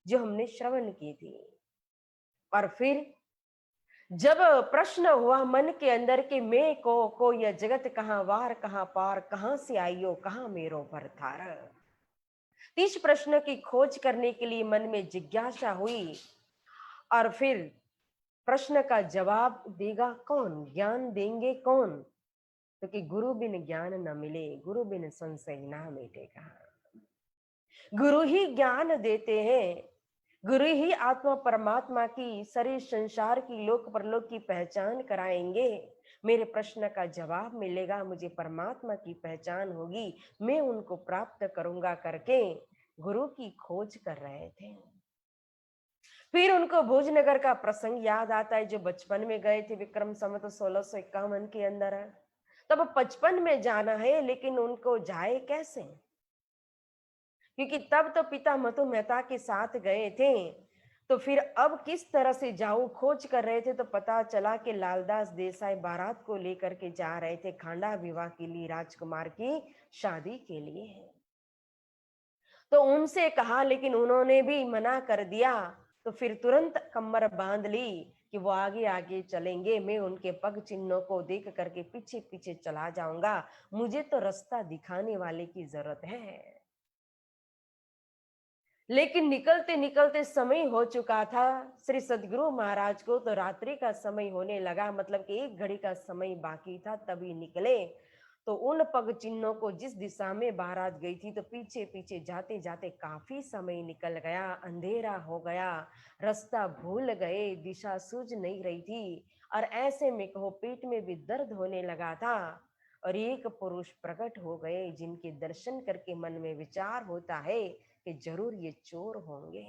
जो हमने श्रवण की थी। और फिर जब प्रश्न हुआ मन के अंदर कि मैं को यह जगत कहाँ वार कहाँ पार, कहाँ से आइयो कहाँ मेरो भरथार। इस प्रश्न की खोज करने के लिए मन में जिज्ञासा हुई। और फिर प्रश्न का जवाब देगा कौन, ज्ञान देंगे कौन? क्योंकि गुरु बिन ज्ञान न मिले, गुरु बिन संशय ना मिटेगा। गुरु ही ज्ञान देते हैं, गुरु ही आत्मा परमात्मा की, शरीर संसार की, लोक परलोक की पहचान कराएंगे। मेरे प्रश्न का जवाब मिलेगा, मुझे परमात्मा की पहचान होगी, मैं उनको प्राप्त करूंगा करके गुरु की खोज कर रहे थे। फिर उनको भोजनगर का प्रसंग याद आता है, जो बचपन में गए थे विक्रम संवत 1651 के अंदर। तब 55 में जाना है, लेकिन उनको जाए कैसे? क्योंकि तब तो पिता मधु मेहता के साथ गए थे, तो फिर अब किस तरह से जाऊं, खोज कर रहे थे। तो पता चला कि लालदास देसाई बारात को लेकर के जा रहे थे खांडा विवाह के लिए, राजकुमार की शादी के लिए। तो उनसे कहा, लेकिन उन्होंने भी मना कर दिया। तो फिर तुरंत कमर बांध ली कि वो आगे आगे चलेंगे, मैं उनके पग चिन्हों को देख करके पीछे पीछे चला जाऊंगा, मुझे तो रास्ता दिखाने वाले की जरूरत है। लेकिन निकलते निकलते समय हो चुका था। श्री सदगुरु महाराज को तो रात्रि का समय होने लगा, मतलब कि 1 घड़ी का समय बाकी था, तभी निकले। तो उन पग चिन्हों को जिस दिशा में बारात गई थी, तो पीछे पीछे जाते जाते काफी समय निकल गया, अंधेरा हो गया, रास्ता भूल गए, दिशा सूझ नहीं रही थी। और ऐसे में कहो पेट में भी दर्द होने लगा था। और एक पुरुष प्रकट हो गए, जिनके दर्शन करके मन में विचार होता है कि जरूर ये चोर होंगे।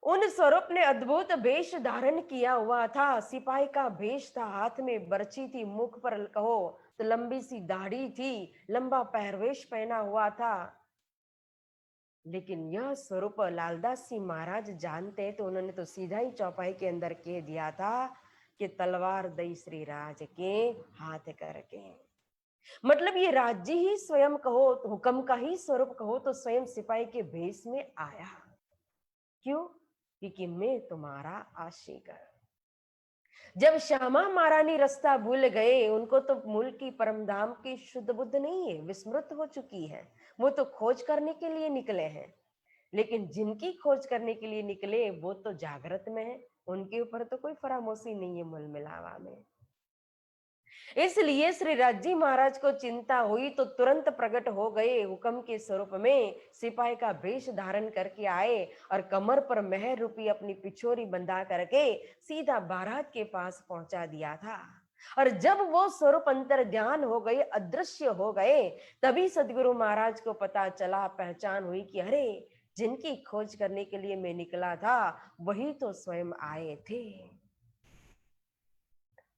उन स्वरूप ने अद्भुत वेश धारण किया हुआ था, सिपाही का वेश था, हाथ में बर्छी थी, मुख पर कहो तो लंबी सी दाढ़ी थी, लंबा पहरवेश पहना हुआ था। लेकिन यह स्वरूप लालदास जी महाराज जानते, तो उन्होंने तो सीधा ही चौपाई के अंदर कह दिया था कि तलवार दई श्री राज के हाथ करके। मतलब ये राज्य ही स्वयं कहो, तो हुक्म का ही स्वरूप कहो, तो स्वयं सिपाही के भेष में आया। क्यों? क्योंकि मैं तुम्हारा आशिक। जब श्यामा महारानी रास्ता भूल गए, उनको तो मूल की परम धाम की शुद्ध बुद्ध नहीं है, विस्मृत हो चुकी है। वो तो खोज करने के लिए निकले हैं, लेकिन जिनकी खोज करने के लिए निकले वो तो जागृत में है, उनके ऊपर तो कोई फरामोशी नहीं है मूल मिलावा में। इसलिए श्री राजी महाराज को चिंता हुई, तो तुरंत प्रकट हो गए, हुक्म के स्वरूप में सिपाही का वेश धारण करके आए, और कमर पर मेहर रूपी अपनी पिछोरी बंधा करके सीधा बारात के पास पहुंचा दिया था। और जब वो स्वरूप अंतर ध्यान हो गए, अदृश्य हो गए, तभी सदगुरु महाराज को पता चला, पहचान हुई कि अरे, जिनकी खोज करने के लिए मैं निकला था वही तो स्वयं आए थे।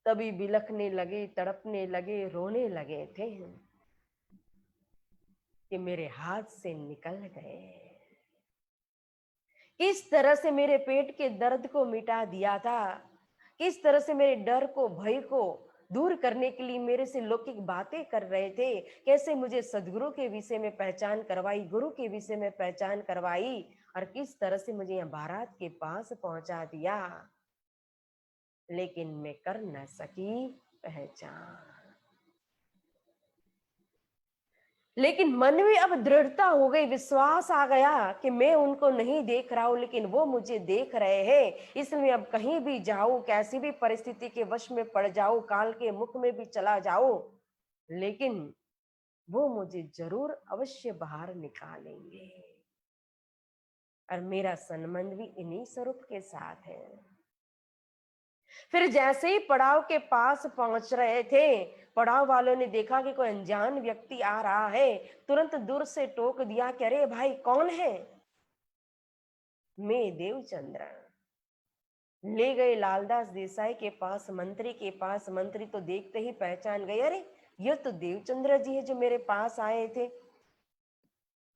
तभी बिलखने लगे, तड़पने लगे, रोने लगे थे कि मेरे हाथ से निकल गए। किस तरह से मेरे पेट के दर्द को मिटा दिया था, किस तरह से मेरे डर को, भय को दूर करने के लिए मेरे से लौकिक बातें कर रहे थे, कैसे मुझे सदगुरु के विषय में पहचान करवाई, गुरु के विषय में पहचान करवाई, और किस तरह से मुझे यहाँ बारात के पास पहुंचा दिया। लेकिन मैं कर न सकी पहचान। लेकिन मन में अब दृढ़ता हो गई, विश्वास आ गया कि मैं उनको नहीं देख रहा हूं, लेकिन वो मुझे देख रहे हैं। इसलिए अब कहीं भी जाऊं, कैसी भी परिस्थिति के वश में पड़ जाऊं, काल के मुख में भी चला जाऊं, लेकिन वो मुझे जरूर अवश्य बाहर निकालेंगे। और मेरा संबंध भी इन्हीं स्वरूप के साथ है। फिर जैसे ही पड़ाव के पास पहुंच रहे थे, पड़ाव वालों ने देखा कि कोई अनजान व्यक्ति आ रहा है, तुरंत दूर से टोक दिया कि अरे भाई कौन है? मैं देवचंद्र। ले गए लालदास देसाई के पास, मंत्री के पास। मंत्री तो देखते ही पहचान गए, अरे ये तो देवचंद्र जी है जो मेरे पास आए थे,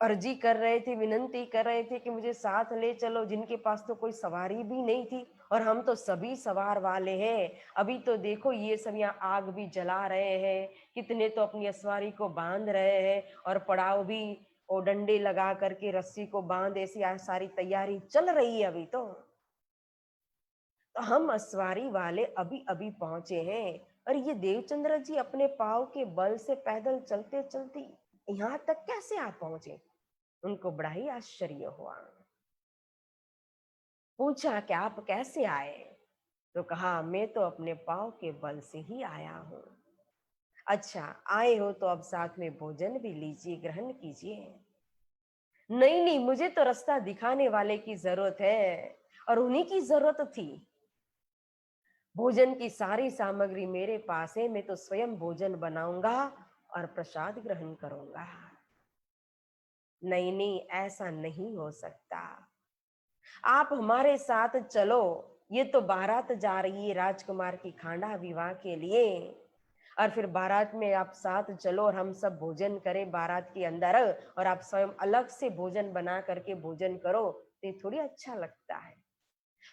अर्जी कर रहे थे, विनंती कर रहे थे कि मुझे साथ ले चलो, जिनके पास तो कोई सवारी भी नहीं थी, और हम तो सभी सवार वाले हैं। अभी तो देखो ये सब यहाँ आग भी जला रहे हैं, कितने तो अपनी सवारी को बांध रहे हैं, और पड़ाव भी वो डंडे लगा करके रस्सी को बांध, ऐसी सारी तैयारी चल रही है अभी तो। हम असवारी वाले अभी अभी पहुंचे हैं और ये देवचंद्र जी अपने पाँव के बल से पैदल चलते चलते यहाँ तक कैसे आ पहुंचे। उनको बड़ा ही आश्चर्य हुआ। पूछा कि आप कैसे आए? तो कहा मैं तो अपने पाँव के बल से ही आया हूँ। अच्छा आए हो तो अब साथ में भोजन भी लीजिए, ग्रहण कीजिए। नहीं नहीं, मुझे तो रास्ता दिखाने वाले की जरूरत है और उन्हीं की जरूरत थी। भोजन की सारी सामग्री मेरे पास है, मैं तो स्वयं भोजन बनाऊंगा और प्रसाद ग्रहण करूंगा। नहीं नहीं, ऐसा नहीं हो सकता। आप हमारे साथ चलो, ये तो बारात जा रही है राजकुमार की खांडा विवाह के लिए, और फिर बारात में आप साथ चलो और हम सब भोजन करें बारात के अंदर, और आप स्वयं अलग से भोजन बना करके भोजन करो, तो ये थोड़ी अच्छा लगता है।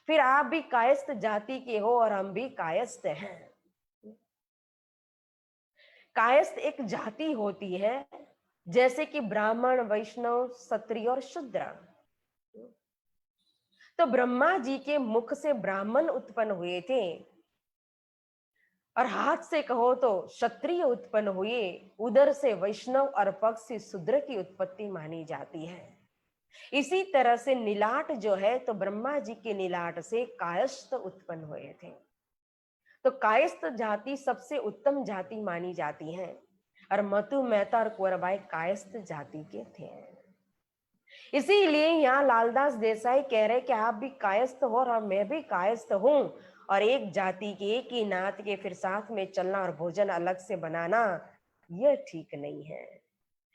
फिर आप भी कायस्थ जाति के हो और हम भी कायस्थ हैं। कायस्थ एक जाति होती है, जैसे कि ब्राह्मण, वैष्णव, क्षत्रिय और शूद्र। तो ब्रह्मा जी के मुख से ब्राह्मण उत्पन्न हुए थे और हाथ से कहो तो क्षत्रिय उत्पन्न हुए, उदर से वैष्णव और पग से शूद्र की उत्पत्ति मानी जाती है। इसी तरह से नीलाट जो है, तो ब्रह्मा जी के नीलाट से कायस्थ उत्पन्न हुए थे। तो कायस्थ जाति सबसे उत्तम जाति मानी जाती है और मतु, मेहता और कुंवरबाई कायस्थ जाति के थे। इसीलिए यहाँ लालदास देसाई कह रहे कि आप भी कायस्थ हो और मैं भी कायस्थ हूं, और एक जाति के, एक ही नात के फिर साथ में चलना और भोजन अलग से बनाना, यह ठीक नहीं है।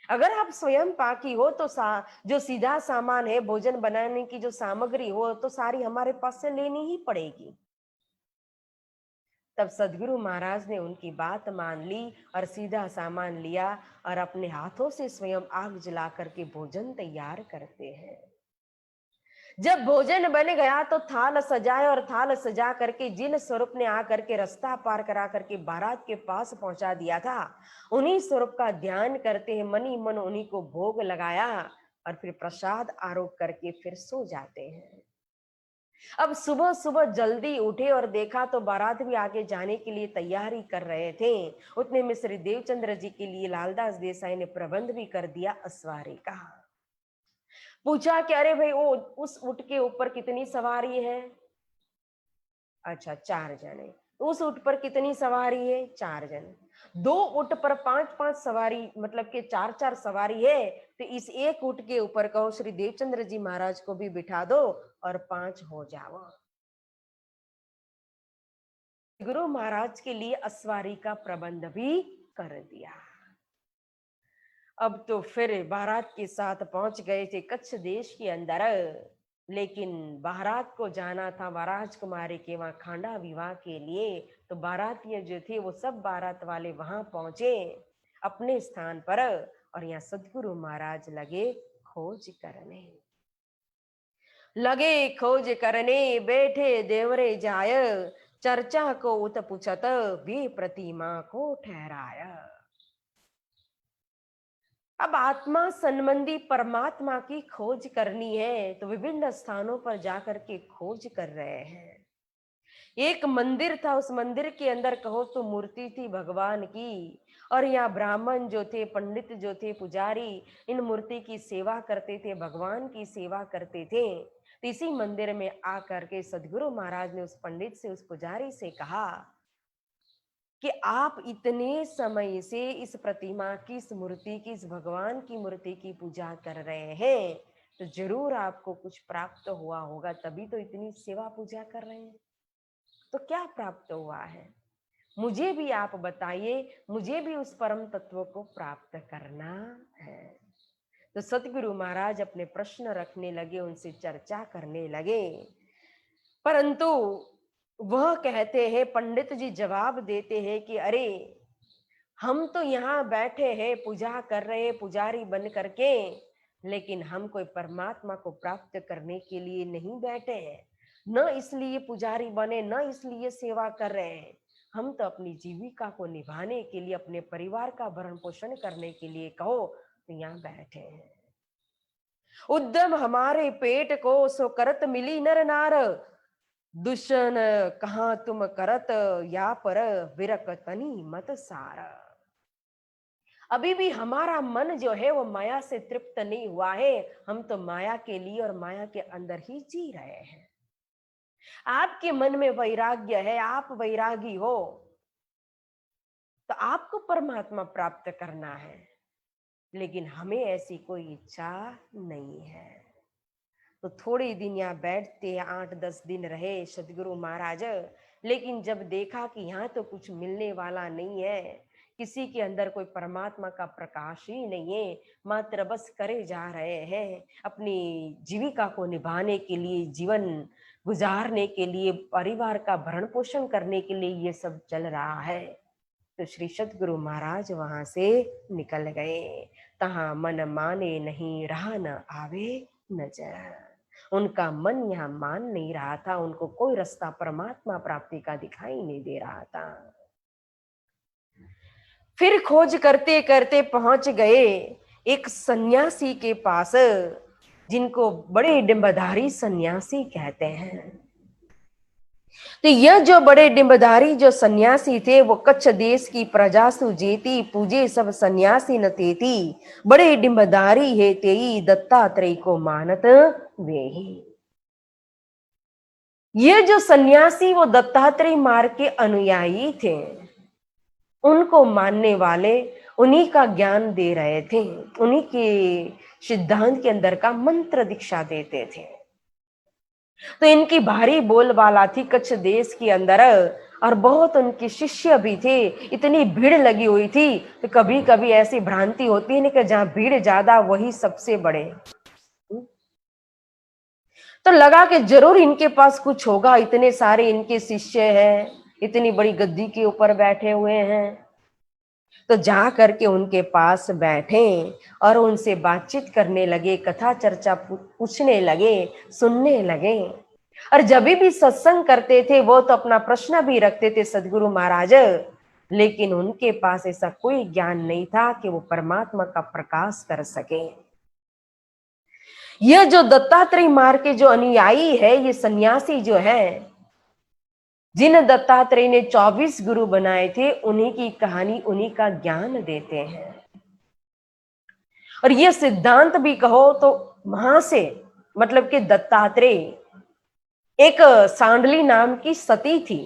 अगर आप स्वयं पाकी हो तो जो सीधा सामान है भोजन बनाने की, जो सामग्री हो, तो सारी हमारे पास से लेनी ही पड़ेगी। तब सदगुरु महाराज ने उनकी बात मान ली और सीधा सामान लिया और अपने हाथों से स्वयं आग जला करके भोजन तैयार करते हैं। जब भोजन बन गया तो थाल सजाए और थाल सजा करके जिन स्वरूप ने आकर के रास्ता पार करा करके बारात के पास पहुंचा दिया था, उन्हीं स्वरूप का ध्यान करते हैं, मनी मन उन्हीं को भोग लगाया और फिर प्रसाद आरोप करके फिर सो जाते हैं। अब सुबह सुबह जल्दी उठे और देखा तो बारात भी आगे जाने के लिए तैयारी कर रहे थे। उतने में श्री देवचंद्र जी के लिए लालदास देसाई ने प्रबंध भी कर दिया असवारी का। पूछा कि अरे भाई, वो उस ऊंट के ऊपर कितनी सवारी है? अच्छा 4 जने। उस ऊंट पर कितनी सवारी है? 4 जने। 2 ऊंट पर 5-5 सवारी, मतलब कि 4-4 सवारी है। तो इस एक ऊंट के ऊपर कहो श्री देवचंद्र जी महाराज को भी बिठा दो और 5 हो जाओ। गुरु महाराज के लिए असवारी का प्रबंध भी कर दिया। अब तो फिर बारात के साथ पहुंच गए थे कच्छ देश के अंदर, लेकिन बारात को जाना था राजकुमारी के वहां खांडा विवाह के लिए। तो बारातिये जो थे वो सब बारात वाले वहां पहुंचे अपने स्थान पर, और यहाँ सदगुरु महाराज लगे खोज करने बैठे देवरे जाय, चर्चा को उत पुछत भी प्रतिमा को ठहराया। अब आत्मा संबंधी परमात्मा की खोज करनी है तो विभिन्न स्थानों पर जाकर के खोज कर रहे हैं। एक मंदिर था, उस मंदिर के अंदर कहो तो मूर्ति थी भगवान की, और यहाँ ब्राह्मण जो थे, पंडित जो थे, पुजारी इन मूर्ति की सेवा करते थे, भगवान की सेवा करते थे। तो इसी मंदिर में आकर के सदगुरु महाराज ने उस पंडित से, उस पुजारी से कहा कि आप इतने समय से इस प्रतिमा की, इस मूर्ति की, इस भगवान की मूर्ति की पूजा कर रहे हैं, तो जरूर आपको कुछ प्राप्त हुआ होगा, तभी तो इतनी सेवा पूजा कर रहे हैं। तो क्या प्राप्त हुआ है, मुझे भी आप बताइए, मुझे भी उस परम तत्व को प्राप्त करना है। तो सतगुरु महाराज अपने प्रश्न रखने लगे, उनसे चर्चा करने लगे। परंतु वह कहते हैं, पंडित जी जवाब देते हैं कि अरे, हम तो यहाँ बैठे हैं, पूजा कर रहे हैं पुजारी बन करके, लेकिन हम कोई परमात्मा को प्राप्त करने के लिए नहीं बैठे हैं, न इसलिए पुजारी बने, न इसलिए सेवा कर रहे हैं। हम तो अपनी जीविका को निभाने के लिए, अपने परिवार का भरण पोषण करने के लिए कहो तो यहाँ बैठे हैं। उद्यम हमारे पेट को सो करत मिली नर नार, दुष्ण कहाँ तुम करत या पर विरक तनी मत सार। अभी भी हमारा मन जो है वो माया से तृप्त नहीं हुआ है, हम तो माया के लिए और माया के अंदर ही जी रहे हैं। आपके मन में वैराग्य है, आप वैरागी हो, तो आपको परमात्मा प्राप्त करना है, लेकिन हमें ऐसी कोई इच्छा नहीं है। तो थोड़े दिन यहाँ बैठते, 8-10 दिन रहे सदगुरु महाराज, लेकिन जब देखा कि यहाँ तो कुछ मिलने वाला नहीं है, किसी के अंदर कोई परमात्मा का प्रकाश ही नहीं है, मात्र बस करे जा रहे हैं अपनी जीविका को निभाने के लिए, जीवन गुजारने के लिए, परिवार का भरण पोषण करने के लिए ये सब चल रहा है। तो श्री सदगुरु महाराज वहां से निकल गए। तहां मन माने नहीं रहा न आवे नजर। उनका मन यहाँ मान नहीं रहा था, उनको कोई रास्ता परमात्मा प्राप्ति का दिखाई नहीं दे रहा था। फिर खोज करते करते पहुंच गए एक सन्यासी के पास, जिनको बड़े डिंबधारी सन्यासी कहते हैं। तो यह जो बड़े डिंबधारी जो सन्यासी थे, वो कच्छ देश की प्रजा सुजेती, पूजे सब सन्यासी न तेती, बड़े डिंबधारी है तेई, दत्तात्रेय को मानत वे ही। ये जो सन्यासी वो दत्तात्रेय मार्ग के अनुयायी थे, उनको मानने वाले उन्हीं का ज्ञान दे रहे थे, उन्हीं के सिद्धांत के अंदर का मंत्र दीक्षा देते थे। तो इनकी भारी बोलबाला थी कच्छ देश के अंदर, और बहुत उनके शिष्य भी थे। इतनी भीड़ लगी हुई थी, तो कभी कभी ऐसी भ्रांति होती है ना कि जहां भीड़ ज्यादा वही सबसे बड़े। तो लगा कि जरूर इनके पास कुछ होगा, इतने सारे इनके शिष्य हैं, इतनी बड़ी गद्दी के ऊपर बैठे हुए हैं। तो जा करके उनके पास बैठे और उनसे बातचीत करने लगे, कथा चर्चा पूछने लगे, सुनने लगे। और जब भी सत्संग करते थे वो तो अपना प्रश्न भी रखते थे सदगुरु महाराज, लेकिन उनके पास ऐसा कोई ज्ञान नहीं था कि वो परमात्मा का प्रकाश कर सके। यह जो दत्तात्रेय मार्ग के जो अनुयायी है, ये सन्यासी जो है, जिन दत्तात्रेय ने 24 गुरु बनाए थे, उन्हीं की कहानी, उन्हीं का ज्ञान देते हैं। और यह सिद्धांत भी कहो तो वहां से, मतलब कि दत्तात्रेय, एक सांडली नाम की सती थी।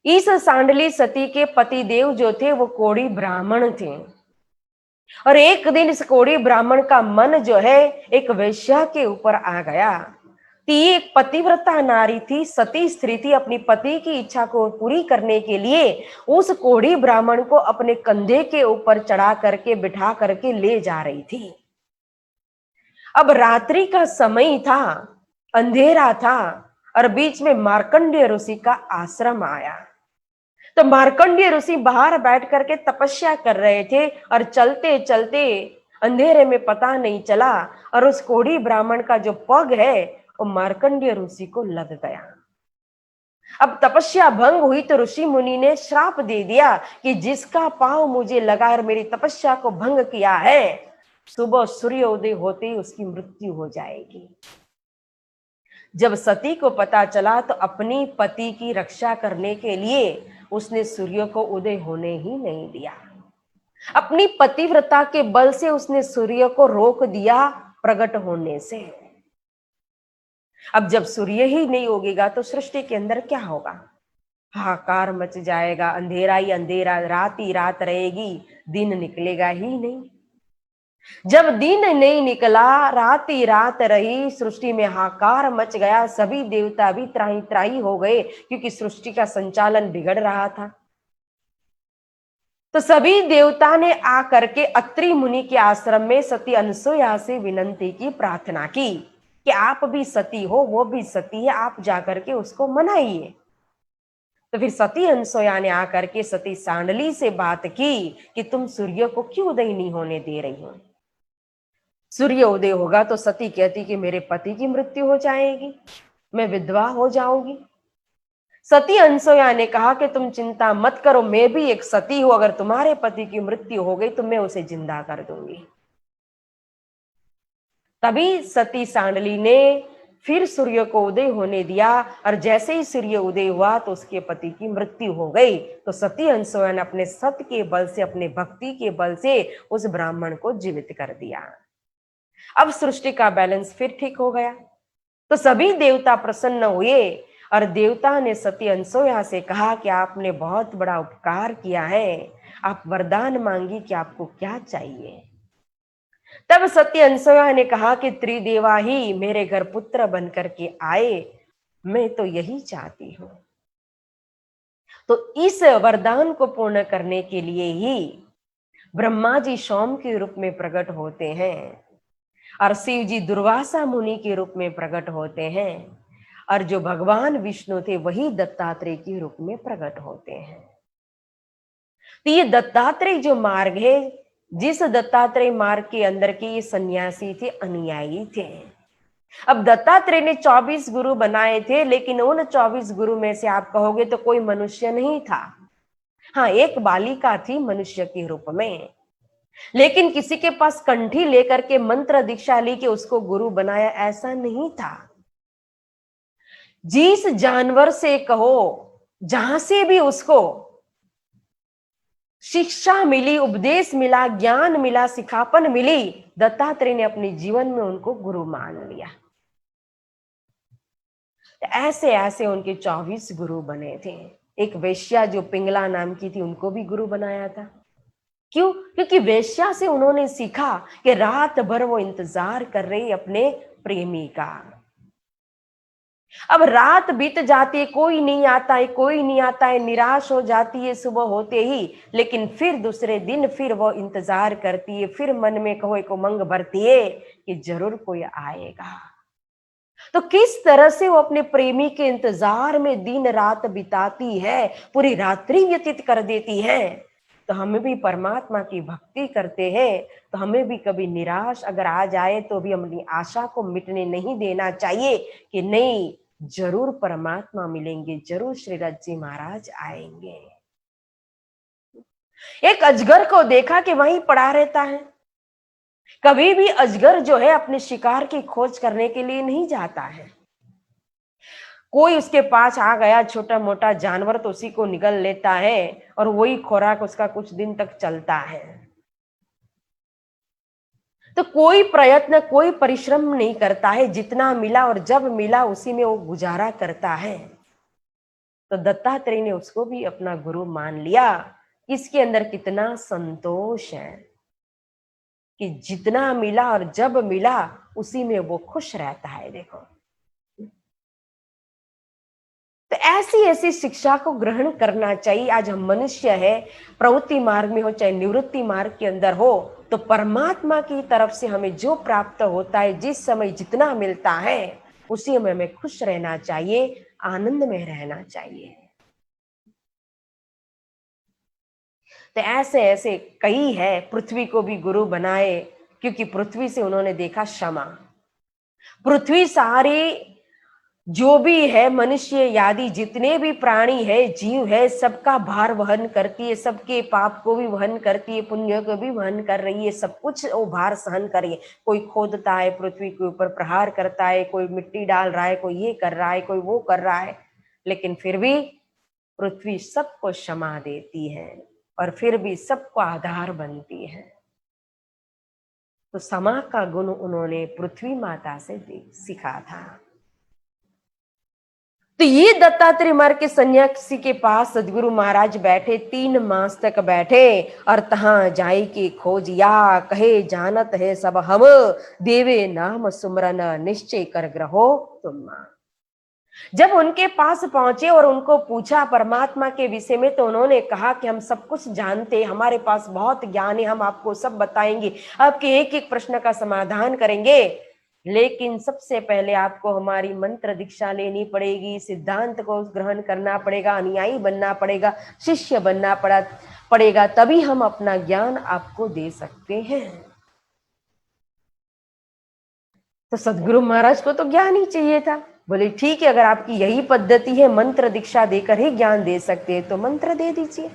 इस सांडली सती के पतिदेव जो थे वो कोढ़ी ब्राह्मण थे। और एक दिन इस कोढ़ी ब्राह्मण का मन जो है एक वेश्या के ऊपर आ गया। ये एक पतिव्रता नारी थी, सती स्त्री थी, अपनी पति की इच्छा को पूरी करने के लिए उस कोढ़ी ब्राह्मण को अपने कंधे के ऊपर चढ़ा करके बिठा करके ले जा रही थी। अब रात्रि का समय था, अंधेरा था, और बीच में मार्कंडेय ऋषि का आश्रम आया। तो मार्कंडेय ऋषि बाहर बैठ करके तपस्या कर रहे थे, और चलते चलते अंधेरे में पता नहीं चला, और उस कोढ़ी ब्राह्मण का जो पग है वो मार्कंडेय ऋषि को लग गया। अब तपस्या भंग हुई तो ऋषि मुनि ने श्राप दे दिया कि जिसका पांव मुझे लगा और मेरी तपस्या को भंग किया है, सुबह सूर्योदय होते ही उसकी मृत्यु हो जाएगी। जब सती को पता चला तो अपनी पति की रक्षा करने के लिए उसने सूर्य को उदय होने ही नहीं दिया। अपनी पतिव्रता के बल से उसने सूर्य को रोक दिया प्रकट होने से। अब जब सूर्य ही नहीं उगेगा तो सृष्टि के अंदर क्या होगा? हाहाकार मच जाएगा, अंधेरा ही अंधेरा, रात ही रात रहेगी, दिन निकलेगा ही नहीं। जब दिन नहीं निकला, रात ही रात रही, सृष्टि में हाहाकार मच गया, सभी देवता भी त्राही त्राही हो गए, क्योंकि सृष्टि का संचालन बिगड़ रहा था। तो सभी देवता ने आकर के अत्रि मुनि के आश्रम में सती अनसुया से विनंती की, प्रार्थना की कि आप भी सती हो, वो भी सती है, आप जाकर के उसको मनाइए। तो फिर सती अनसुया ने आकर के सती सांडली से बात की कि तुम सूर्य को क्यों उदय नहीं होने दे रही हो? सूर्य उदय होगा तो सती कहती कि मेरे पति की मृत्यु हो जाएगी, मैं विधवा हो जाऊंगी। सती अनसुया ने कहा कि तुम चिंता मत करो, मैं भी एक सती हूं, अगर तुम्हारे पति की मृत्यु हो गई तो मैं उसे जिंदा कर दूंगी। तभी सती सांडली ने फिर सूर्य को उदय होने दिया, और जैसे ही सूर्य उदय हुआ तो उसके पति की मृत्यु हो गई। तो सती अनसुया ने अपने सत्य के बल से, अपने भक्ति के बल से उस ब्राह्मण को जीवित कर दिया। अब सृष्टि का बैलेंस फिर ठीक हो गया। तो सभी देवता प्रसन्न हुए, और देवता ने सती अनसुया से कहा कि आपने बहुत बड़ा उपकार किया है, आप वरदान मांगी कि आपको क्या चाहिए। तब सती अनसुया ने कहा कि त्रिदेवा ही मेरे घर पुत्र बनकर के आए, मैं तो यही चाहती हूं। तो इस वरदान को पूर्ण करने के लिए ही ब्रह्मा जी सोम के रूप में प्रकट होते हैं, और शिव जी दुर्वासा मुनि के रूप में प्रकट होते हैं, और जो भगवान विष्णु थे वही दत्तात्रेय के रूप में प्रकट होते हैं। तो ये दत्तात्रेय जो मार्ग है, जिस दत्तात्रेय मार्ग के अंदर के ये सन्यासी थे, अनुयायी थे। अब दत्तात्रेय ने 24 गुरु बनाए थे, लेकिन उन 24 गुरु में से आप कहोगे तो कोई मनुष्य नहीं था। हाँ, एक बालिका थी मनुष्य के रूप में, लेकिन किसी के पास कंठी लेकर के मंत्र दीक्षा ली कि उसको गुरु बनाया, ऐसा नहीं था। जिस जानवर से कहो, जहां से भी उसको शिक्षा मिली, उपदेश मिला, ज्ञान मिला, सिखापन मिली, दत्तात्रेय ने अपने जीवन में उनको गुरु मान लिया। ऐसे ऐसे उनके 24 गुरु बने थे। एक वेश्या जो पिंगला नाम की थी, उनको भी गुरु बनाया था। क्यों? क्योंकि वेश्या से उन्होंने सीखा कि रात भर वो इंतजार कर रही अपने प्रेमी का। अब रात बीत जाती है, कोई नहीं आता है, कोई नहीं आता है, निराश हो जाती है सुबह होते ही, लेकिन फिर दूसरे दिन फिर वो इंतजार करती है, फिर मन में कहो एक उमंग भरती है कि जरूर कोई आएगा। तो किस तरह से वो अपने प्रेमी के इंतजार में दिन रात बिताती है, पूरी रात्रि व्यतीत कर देती है। तो हमें भी परमात्मा की भक्ति करते हैं, तो हमें भी कभी निराश अगर आ जाए तो भी अपनी आशा को मिटने नहीं देना चाहिए कि नहीं, जरूर परमात्मा मिलेंगे, जरूर श्रीरथ जी महाराज आएंगे। एक अजगर को देखा कि वहीं पड़ा रहता है। कभी भी अजगर जो है अपने शिकार की खोज करने के लिए नहीं जाता है। कोई उसके पास आ गया छोटा मोटा जानवर तो उसी को निगल लेता है, और वही खुराक उसका कुछ दिन तक चलता है। तो कोई प्रयत्न, कोई परिश्रम नहीं करता है, जितना मिला और जब मिला उसी में वो गुजारा करता है। तो दत्तात्रेय ने उसको भी अपना गुरु मान लिया। इसके अंदर कितना संतोष है कि जितना मिला और जब मिला उसी में वो खुश रहता है। देखो, तो ऐसी ऐसी शिक्षा को ग्रहण करना चाहिए। आज हम मनुष्य है, प्रवृत्ति मार्ग में हो चाहे निवृत्ति मार्ग के अंदर हो, तो परमात्मा की तरफ से हमें जो प्राप्त होता है, जिस समय जितना मिलता है, उसी में हमें खुश रहना चाहिए, आनंद में रहना चाहिए। तो ऐसे ऐसे कई है, पृथ्वी को भी गुरु बनाए, क्योंकि पृथ्वी से उन्होंने देखा क्षमा। पृथ्वी सारी जो भी है, मनुष्य आदि जितने भी प्राणी है, जीव है, सबका भार वहन करती है, सबके पाप को भी वहन करती है, पुण्य को भी वहन कर रही है, सब कुछ वो भार सहन कर रही है। कोई खोदता है, पृथ्वी के ऊपर प्रहार करता है, कोई मिट्टी डाल रहा है, कोई ये कर रहा है, कोई वो कर रहा है, लेकिन फिर भी पृथ्वी सबको क्षमा देती है, और फिर भी सबको आधार बनती है। तो क्षमा का गुण उन्होंने पृथ्वी माता से सीखा था। तो ये दत्तात्रेय मार्ग के सन्यासी के पास सदगुरु महाराज बैठे, 3 मास तक बैठे, और तहां जाई की खोज या कहे जानत है सब हम, देवे नाम सुमरन निश्चय कर ग्रहो तुम। जब उनके पास पहुंचे और उनको पूछा परमात्मा के विषय में, तो उन्होंने कहा कि हम सब कुछ जानते, हमारे पास बहुत ज्ञान है, हम आपको सब बताएंगे, आपके एक एक प्रश्न का समाधान करेंगे, लेकिन सबसे पहले आपको हमारी मंत्र दीक्षा लेनी पड़ेगी, सिद्धांत को ग्रहण करना पड़ेगा, अनुयायी बनना पड़ेगा, शिष्य बनना पड़ेगा, तभी हम अपना ज्ञान आपको दे सकते हैं। तो सदगुरु महाराज को तो ज्ञान ही चाहिए था। बोले ठीक है, अगर आपकी यही पद्धति है, मंत्र दीक्षा देकर ही ज्ञान दे सकते हैं, तो मंत्र दे दीजिए।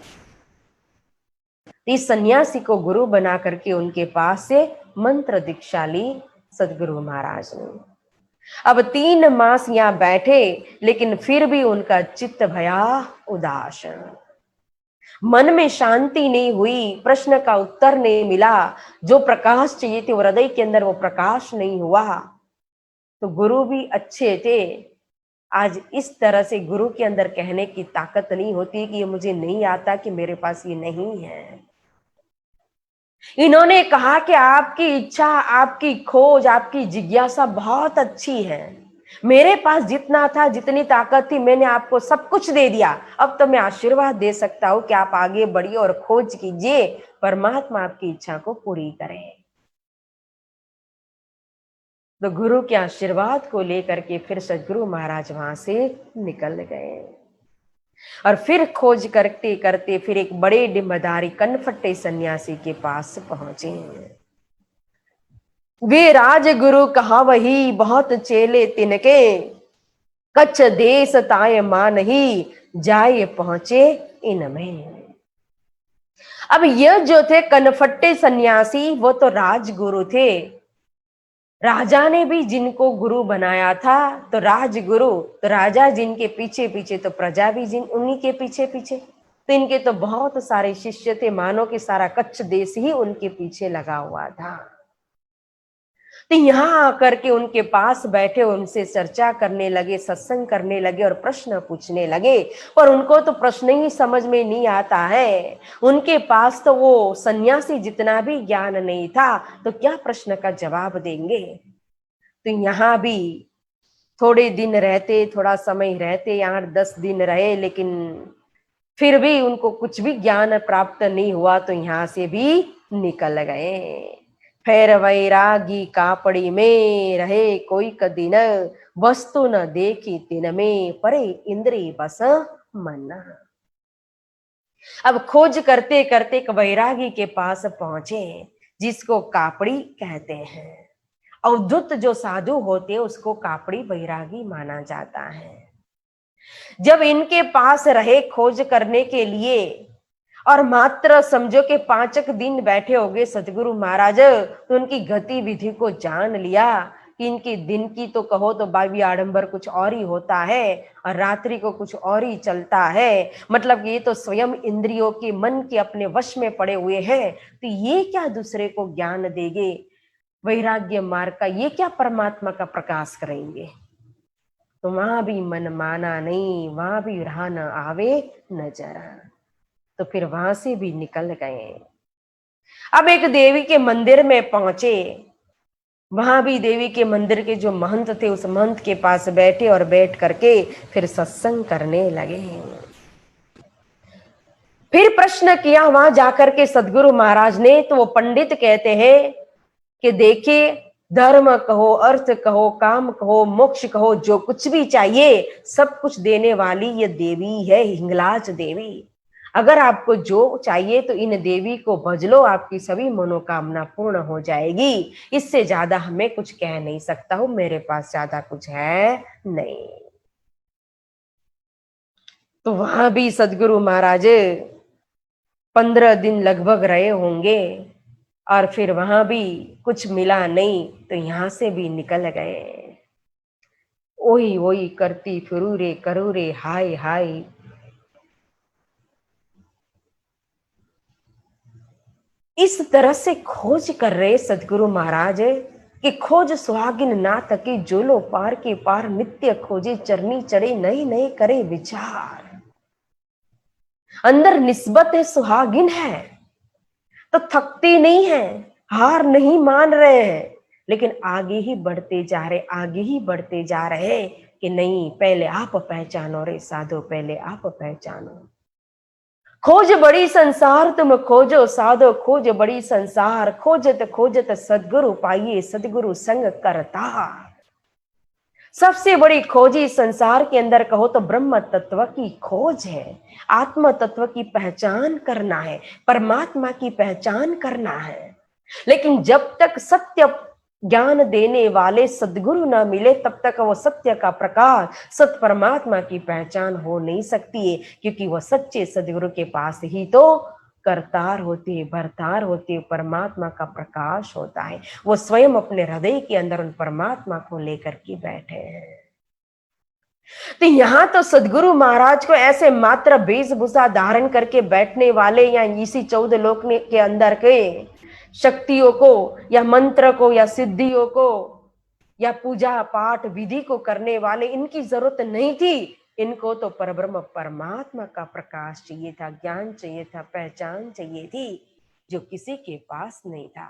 इस सन्यासी को गुरु बना करके उनके पास से मंत्र दीक्षा ली सदगुरु महाराज ने। अब 3 मास यहाँ बैठे, लेकिन फिर भी उनका चित्त भया उदास। मन में शांति नहीं हुई, प्रश्न का उत्तर नहीं मिला, जो प्रकाश चाहिए थे वो हृदय के अंदर वो प्रकाश नहीं हुआ। तो गुरु भी अच्छे थे, आज इस तरह से गुरु के अंदर कहने की ताकत नहीं होती कि ये मुझे नहीं आता, कि मेरे पास ये नहीं है। इन्होंने कहा कि आपकी इच्छा, आपकी खोज, आपकी जिज्ञासा बहुत अच्छी है। मेरे पास जितना था, जितनी ताकत थी, मैंने आपको सब कुछ दे दिया। अब तो मैं आशीर्वाद दे सकता हूं कि आप आगे बढ़िए और खोज कीजिए, परमात्मा आपकी इच्छा को पूरी करे। तो गुरु के आशीर्वाद को लेकर के फिर सदगुरु महाराज वहां से निकल गए और फिर खोज करते करते फिर एक बड़े डिम्बधारी कनफट्टे सन्यासी के पास पहुंचे। वे राजगुरु कहा वही, बहुत चेले तिनके, कच्छ देश ताय मान ही, जाए पहुंचे इनमें। अब यह जो थे कनफट्टे सन्यासी, वो तो राजगुरु थे। राजा ने भी जिनको गुरु बनाया था, तो राजगुरु, तो राजा जिनके पीछे पीछे तो प्रजा भी जिन उन्हीं के पीछे पीछे। तो इनके तो बहुत सारे शिष्य थे, मानो कि सारा कच्छ देश ही उनके पीछे लगा हुआ था। तो यहाँ आकर के उनके पास बैठे, उनसे चर्चा करने लगे, सत्संग करने लगे और प्रश्न पूछने लगे। पर उनको तो प्रश्न ही समझ में नहीं आता है, उनके पास तो वो सन्यासी जितना भी ज्ञान नहीं था, तो क्या प्रश्न का जवाब देंगे। तो यहाँ भी थोड़े दिन रहते, थोड़ा समय रहते, 8-10 दिन रहे, लेकिन फिर भी उनको कुछ भी ज्ञान प्राप्त नहीं हुआ, तो यहाँ से भी निकल गए। फिर वैरागी कापड़ी में रहे कोई कदी न, वस्तु न देखी तिन में, परे इंद्री बस मन। अब खोज करते करते एक वैरागी के पास पहुंचे, जिसको कापड़ी कहते हैं। अवधूत जो साधु होते हैं उसको कापड़ी वैरागी माना जाता है। जब इनके पास रहे खोज करने के लिए, और मात्र समझो कि 5 दिन बैठे हो गए सदगुरु महाराज, तो उनकी गतिविधि को जान लिया कि इनकी दिन की तो कहो तो बावी आडंबर कुछ और ही होता है, और रात्रि को कुछ और ही चलता है। मतलब ये तो स्वयं इंद्रियों के मन के अपने वश में पड़े हुए हैं, तो ये क्या दूसरे को ज्ञान देंगे वैराग्य मार्ग का, ये क्या परमात्मा का प्रकाश करेंगे। तो वहां भी मन माना नहीं, वहां भी रहा न आवे नजरा। तो फिर वहां से भी निकल गए। अब एक देवी के मंदिर में पहुंचे, वहां भी देवी के मंदिर के जो महंत थे, उस महंत के पास बैठे और बैठ करके फिर सत्संग करने लगे। फिर प्रश्न किया वहां जाकर के सदगुरु महाराज ने, तो वो पंडित कहते हैं कि देखिए, धर्म कहो, अर्थ कहो, काम कहो, मोक्ष कहो, जो कुछ भी चाहिए सब कुछ देने वाली ये देवी है, हिंगलाज देवी। अगर आपको जो चाहिए तो इन देवी को भज लो, आपकी सभी मनोकामना पूर्ण हो जाएगी। इससे ज्यादा हमें कुछ कह नहीं सकता हूं, मेरे पास ज्यादा कुछ है नहीं। तो वहां भी सदगुरु महाराज 15 दिन लगभग रहे होंगे, और फिर वहां भी कुछ मिला नहीं, तो यहां से भी निकल गए। ओही ओही करती फिरू रे, करू रे हाय हाय। इस तरह से खोज कर रहे सदगुरु महाराज कि खोज सुहागिन ना थके, जो लो पार के पार, नित्य खोजे चरनी चढ़े, नए नए करे विचार। अंदर निस्बत है, सुहागिन है, तो थकती नहीं है, हार नहीं मान रहे हैं, लेकिन आगे ही बढ़ते जा रहे, आगे ही बढ़ते जा रहे कि नहीं, पहले आप पहचानो रे साधो, पहले आप पहचानो। खोज बड़ी संसार तुम खोजो साधो, खोज बड़ी संसार, खोजत खोजत सदगुरु पाइए, सदगुरु संग करता। सबसे बड़ी खोज इस संसार के अंदर कहो तो ब्रह्म तत्व की खोज है, आत्म तत्व की पहचान करना है, परमात्मा की पहचान करना है। लेकिन जब तक सत्य ज्ञान देने वाले सदगुरु ना मिले, तब तक वो सत्य का प्रकाश, सत परमात्मा की पहचान हो नहीं सकती है, क्योंकि वो सच्चे सदगुरु के पास ही तो करतार होती है, भरतार होती है, परमात्मा का प्रकाश होता है। वो स्वयं अपने हृदय के अंदर उन परमात्मा को लेकर के बैठे हैं। तो यहाँ तो सदगुरु महाराज को ऐसे मात्र वेशभूषा धारण करके बैठने वाले या इसी 14 लोक के अंदर के शक्तियों को या मंत्र को या सिद्धियों को या पूजा पाठ विधि को करने वाले, इनकी जरूरत नहीं थी। इनको तो परब्रह्म परमात्मा का प्रकाश चाहिए था, ज्ञान चाहिए था, पहचान चाहिए थी, जो किसी के पास नहीं था।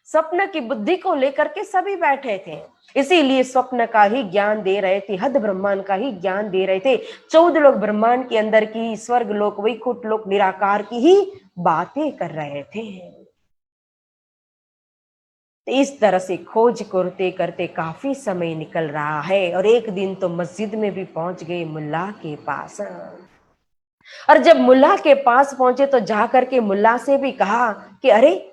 स्वप्न की बुद्धि को लेकर के सभी बैठे थे, इसीलिए स्वप्न का ही ज्ञान दे रहे थे, हद ब्रह्मांड का ही ज्ञान दे रहे थे। 14 लोग ब्रह्मांड के अंदर की, स्वर्ग लोक, वैकुंठ लोक, निराकार की ही बातें कर रहे थे। तो इस तरह से खोज करते करते काफी समय निकल रहा है और एक दिन तो मस्जिद में भी पहुंच गए मुल्ला के पास। और जब मुल्ला के पास पहुंचे तो जाकर के मुल्ला से भी कहा कि अरे,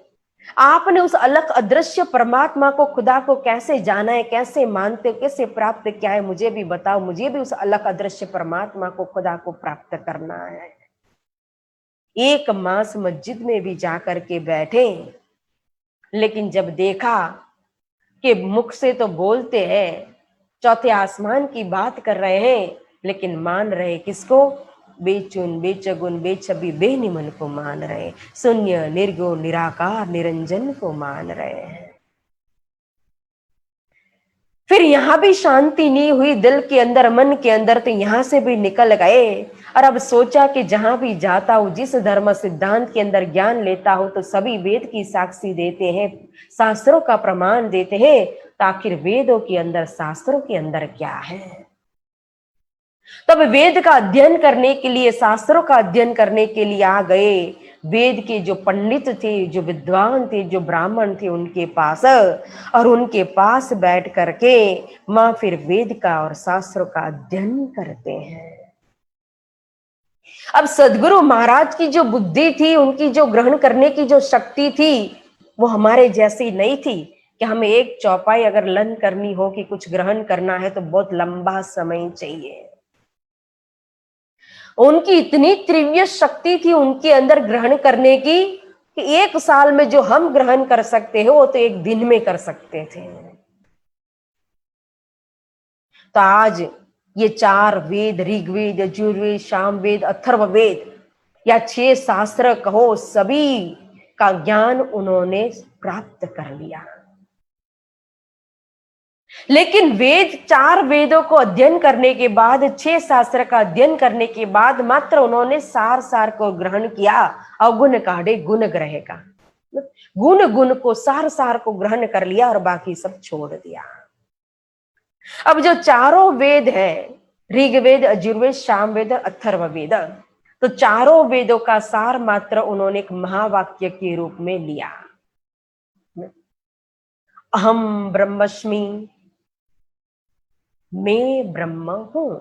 आपने उस अलग अदृश्य परमात्मा को, खुदा को कैसे जाना है, कैसे मानते हो, कैसे प्राप्त किया है, मुझे भी बताओ। मुझे भी उस अलग अदृश्य परमात्मा को, खुदा को प्राप्त करना है। 1 मास मस्जिद में भी जाकर के बैठे, लेकिन जब देखा कि मुख से तो बोलते हैं, चौथे आसमान की बात कर रहे हैं, लेकिन मान रहे किसको? बेचुन, बेचगुन, बेछबी, बेनिमन को मान रहे, शून्य, निर्गुण, निराकार, निरंजन को मान रहे हैं। फिर यहां भी शांति नहीं हुई दिल के अंदर, मन के अंदर, तो यहां से भी निकल गए। और अब सोचा कि जहां भी जाता हूं, जिस धर्म सिद्धांत के अंदर ज्ञान लेता हूं, तो सभी वेद की साक्षी देते हैं, शास्त्रों का प्रमाण देते हैं। तो आखिर वेदों के अंदर, शास्त्रों के अंदर क्या है? तब वेद का अध्ययन करने के लिए, शास्त्रों का अध्ययन करने के लिए आ गए। वेद के जो पंडित थे, जो विद्वान थे, जो ब्राह्मण थे, उनके पास, और उनके पास बैठ करके मां फिर वेद का और शास्त्रों का अध्ययन करते हैं। अब सदगुरु महाराज की जो बुद्धि थी, उनकी जो ग्रहण करने की जो शक्ति थी, वो हमारे जैसी नहीं थी कि हमें एक चौपाई अगर लर्न करनी हो कि कुछ ग्रहण करना है तो बहुत लंबा समय चाहिए। उनकी इतनी तीव्र शक्ति थी उनके अंदर ग्रहण करने की कि 1 साल में जो हम ग्रहण कर सकते हैं वो तो 1 दिन में कर सकते थे। तो आज ये 4 वेद, ऋग्वेद, यजुर्वेद, सामवेद, अथर्ववेद या 6 शास्त्र कहो, सभी का ज्ञान उन्होंने प्राप्त कर लिया। लेकिन वेद, 4 वेदों को अध्ययन करने के बाद, 6 शास्त्र का अध्ययन करने के बाद मात्र उन्होंने सार को ग्रहण किया। अवगुण काढ़े गुण ग्रह का, गुण गुण को, सार को ग्रहण कर लिया और बाकी सब छोड़ दिया। अब जो चारों वेद है, ऋग्वेद, यजुर्वेद, सामवेद, अथर्ववेद, तो चारों वेदों का सार मात्र उन्होंने एक महावाक्य के रूप में लिया, अहम ब्रह्मस्मि, मैं ब्रह्म हूं।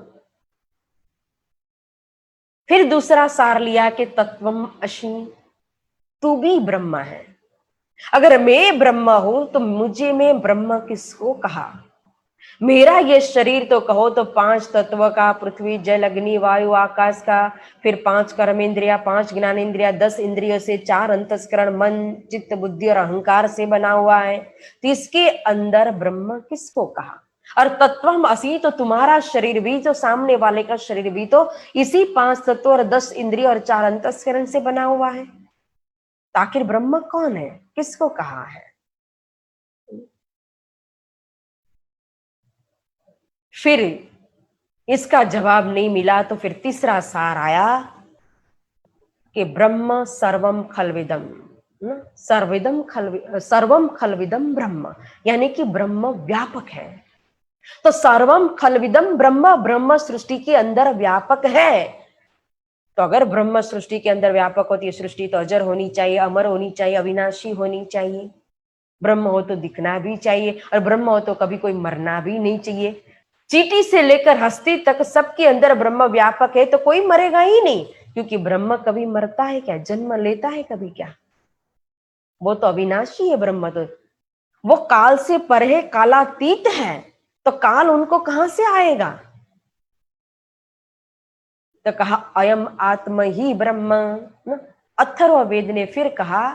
फिर दूसरा सार लिया कि तत्वम असि, तू भी ब्रह्म है। अगर मैं ब्रह्म हूं तो मुझे मैं ब्रह्म किसको कहा? मेरा ये शरीर तो कहो तो 5 तत्व का, पृथ्वी, जल, अग्नि, वायु, आकाश का, फिर 5 कर्मेंद्रिया, 5 ज्ञानेंद्रिया, 10 इंद्रियों से, 4 अंतस्करण, मन, चित्त, बुद्धि और अहंकार से बना हुआ है। तो इसके अंदर ब्रह्म किसको कहा? और तत्वम असि, तो तुम्हारा शरीर भी, तो सामने वाले का शरीर भी तो इसी 5 तत्व और 10 इंद्रिय और 4 अंतस्करण से बना हुआ है। तो आखिर ब्रह्म कौन है, किसको कहा है? फिर इसका जवाब नहीं मिला तो फिर तीसरा सार आया कि ब्रह्म सर्वम खलविदम, सर्वम खलविदम ब्रह्म, यानी कि ब्रह्म व्यापक है। तो सर्वम खलविदम ब्रह्म, ब्रह्म सृष्टि के अंदर व्यापक है। तो अगर ब्रह्म सृष्टि के अंदर व्यापक होती है, सृष्टि तो अजर होनी चाहिए, अमर होनी चाहिए, अविनाशी होनी चाहिए। ब्रह्म हो तो दिखना भी चाहिए, और ब्रह्म हो तो कभी कोई मरना भी नहीं चाहिए। चींटी से लेकर हस्ती तक सबके अंदर ब्रह्म व्यापक है, तो कोई मरेगा ही नहीं, क्योंकि ब्रह्म कभी मरता है क्या? जन्म लेता है कभी क्या? वो तो अविनाशी है ब्रह्म, तो वो काल से परे, कालातीत है, तो काल उनको कहां से आएगा? तो कहा अयम आत्म ही ब्रह्म, अथर्ववेद ने फिर कहा,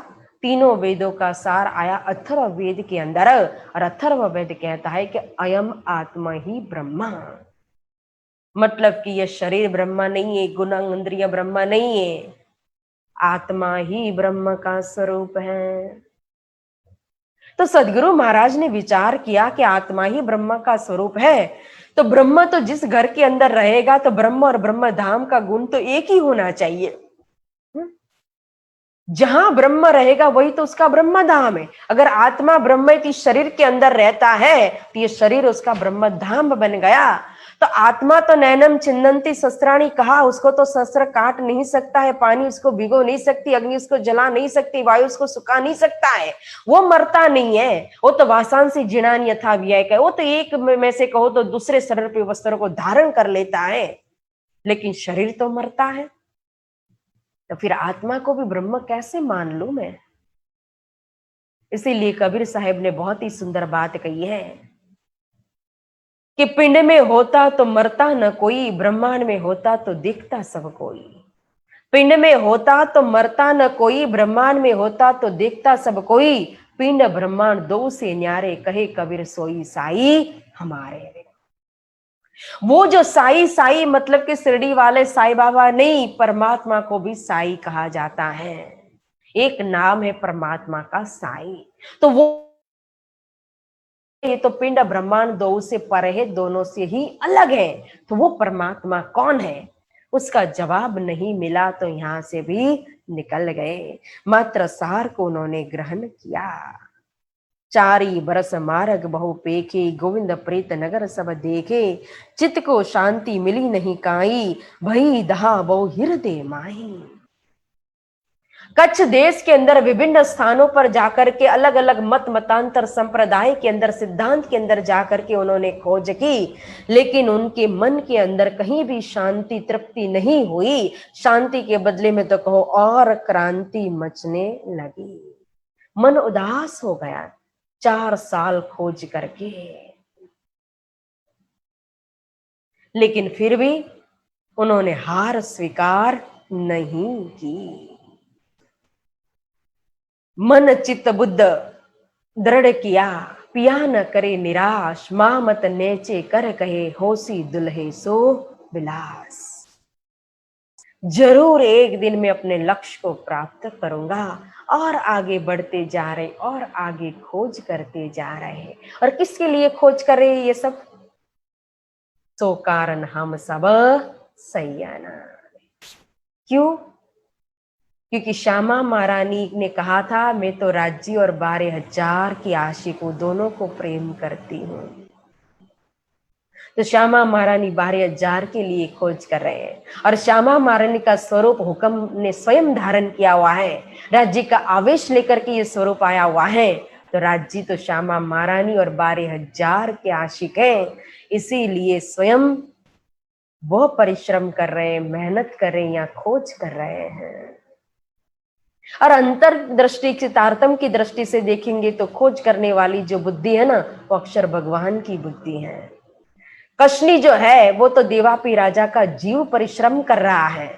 तीनों वेदों का सार आया अथर्ववेद के अंदर, और अथर्ववेद कहता है कि अयम आत्मा ही ब्रह्मा। मतलब कि यह शरीर ब्रह्मा नहीं है, गुण इंद्रिय ब्रह्मा नहीं है, आत्मा ही ब्रह्म का स्वरूप है। तो सदगुरु महाराज ने विचार किया कि आत्मा ही ब्रह्म का स्वरूप है, तो ब्रह्म तो जिस घर के अंदर रहेगा तो ब्रह्म और ब्रह्म धाम का गुण तो एक ही होना चाहिए। जहां ब्रह्म रहेगा वही तो उसका ब्रह्म धाम है। अगर आत्मा ब्रह्म की शरीर के अंदर रहता है तो ये शरीर उसका ब्रह्म धाम बन गया। तो आत्मा तो नैनम छिन्नंती शस्त्राणी कहा, उसको तो शस्त्र काट नहीं सकता है, पानी उसको भिगो नहीं सकती, अग्नि उसको जला नहीं सकती, वायु उसको सुखा नहीं सकता है, वो मरता नहीं है। वो तो वासांसी जिणान यथा व्यय का, वो तो एक में से कहो तो दूसरे शरीर पे वस्त्रों को धारण कर लेता है, लेकिन शरीर तो मरता है। तो फिर आत्मा को भी ब्रह्म कैसे मान लूं मैं? इसीलिए कबीर साहब ने बहुत ही सुंदर बात कही है कि पिंड में होता तो मरता न कोई, ब्रह्मांड में होता तो दिखता सब कोई। पिंड में होता तो मरता न कोई, ब्रह्मांड में होता तो दिखता सब कोई। पिंड ब्रह्मांड दो से न्यारे, कहे कबीर सोई साई हमारे। वो जो साई, साई मतलब कि शिरडी वाले साई बाबा नहीं, परमात्मा को भी साई कहा जाता है। एक नाम है परमात्मा का साई। तो वो, ये तो पिंड ब्रह्मांड दो से परे है, दोनों से ही अलग है। तो वो परमात्मा कौन है? उसका जवाब नहीं मिला तो यहां से भी निकल गए। मात्र सार को उन्होंने ग्रहण किया। चारी बरस मार्ग बहु पेखे, गोविंद प्रीत नगर सब देखे। चित्त को शांति मिली नहीं काई, भई दहा बहु हृदय माही। कच्छ देश के अंदर विभिन्न स्थानों पर जाकर के अलग अलग मत मतांतर संप्रदाय के अंदर, सिद्धांत के अंदर जाकर के उन्होंने खोज की, लेकिन उनके मन के अंदर कहीं भी शांति तृप्ति नहीं हुई। शांति के बदले में तो कहो और क्रांति मचने लगी। मन उदास हो गया 4 साल खोज करके, लेकिन फिर भी उन्होंने हार स्वीकार नहीं की। मन चित्त बुद्ध दृढ़ किया, पिया न करे निराश, मां मत नेचे कर कहे, होसी दुल्हे सो विलास। जरूर एक दिन मैं अपने लक्ष्य को प्राप्त करूंगा। और आगे बढ़ते जा रहे, और आगे खोज करते जा रहे हैं। और किसके लिए खोज कर रहे हैं ये सब? सो कारण हम सब सैयाना। क्यों? क्योंकि श्यामा महारानी ने कहा था, मैं तो राज्य और 12,000 की आशिकों दोनों को प्रेम करती हूं। तो श्यामा महारानी 12,000 के लिए खोज कर रहे हैं। और श्यामा महारानी का स्वरूप हुक्म ने स्वयं धारण किया हुआ है। राज्य का आवेश लेकर के ये स्वरूप आया हुआ है। तो राज्य तो श्यामा महारानी और 12,000 के आशिक हैं। इसीलिए स्वयं वो परिश्रम कर रहे हैं, मेहनत कर रहे हैं, या खोज कर रहे हैं। और अंतर दृष्टि से, तारतम की दृष्टि से देखेंगे तो खोज करने वाली जो बुद्धि है ना, वो अक्षर भगवान की बुद्धि है। कशनी जो है वो तो देवापी राजा का जीव परिश्रम कर रहा है।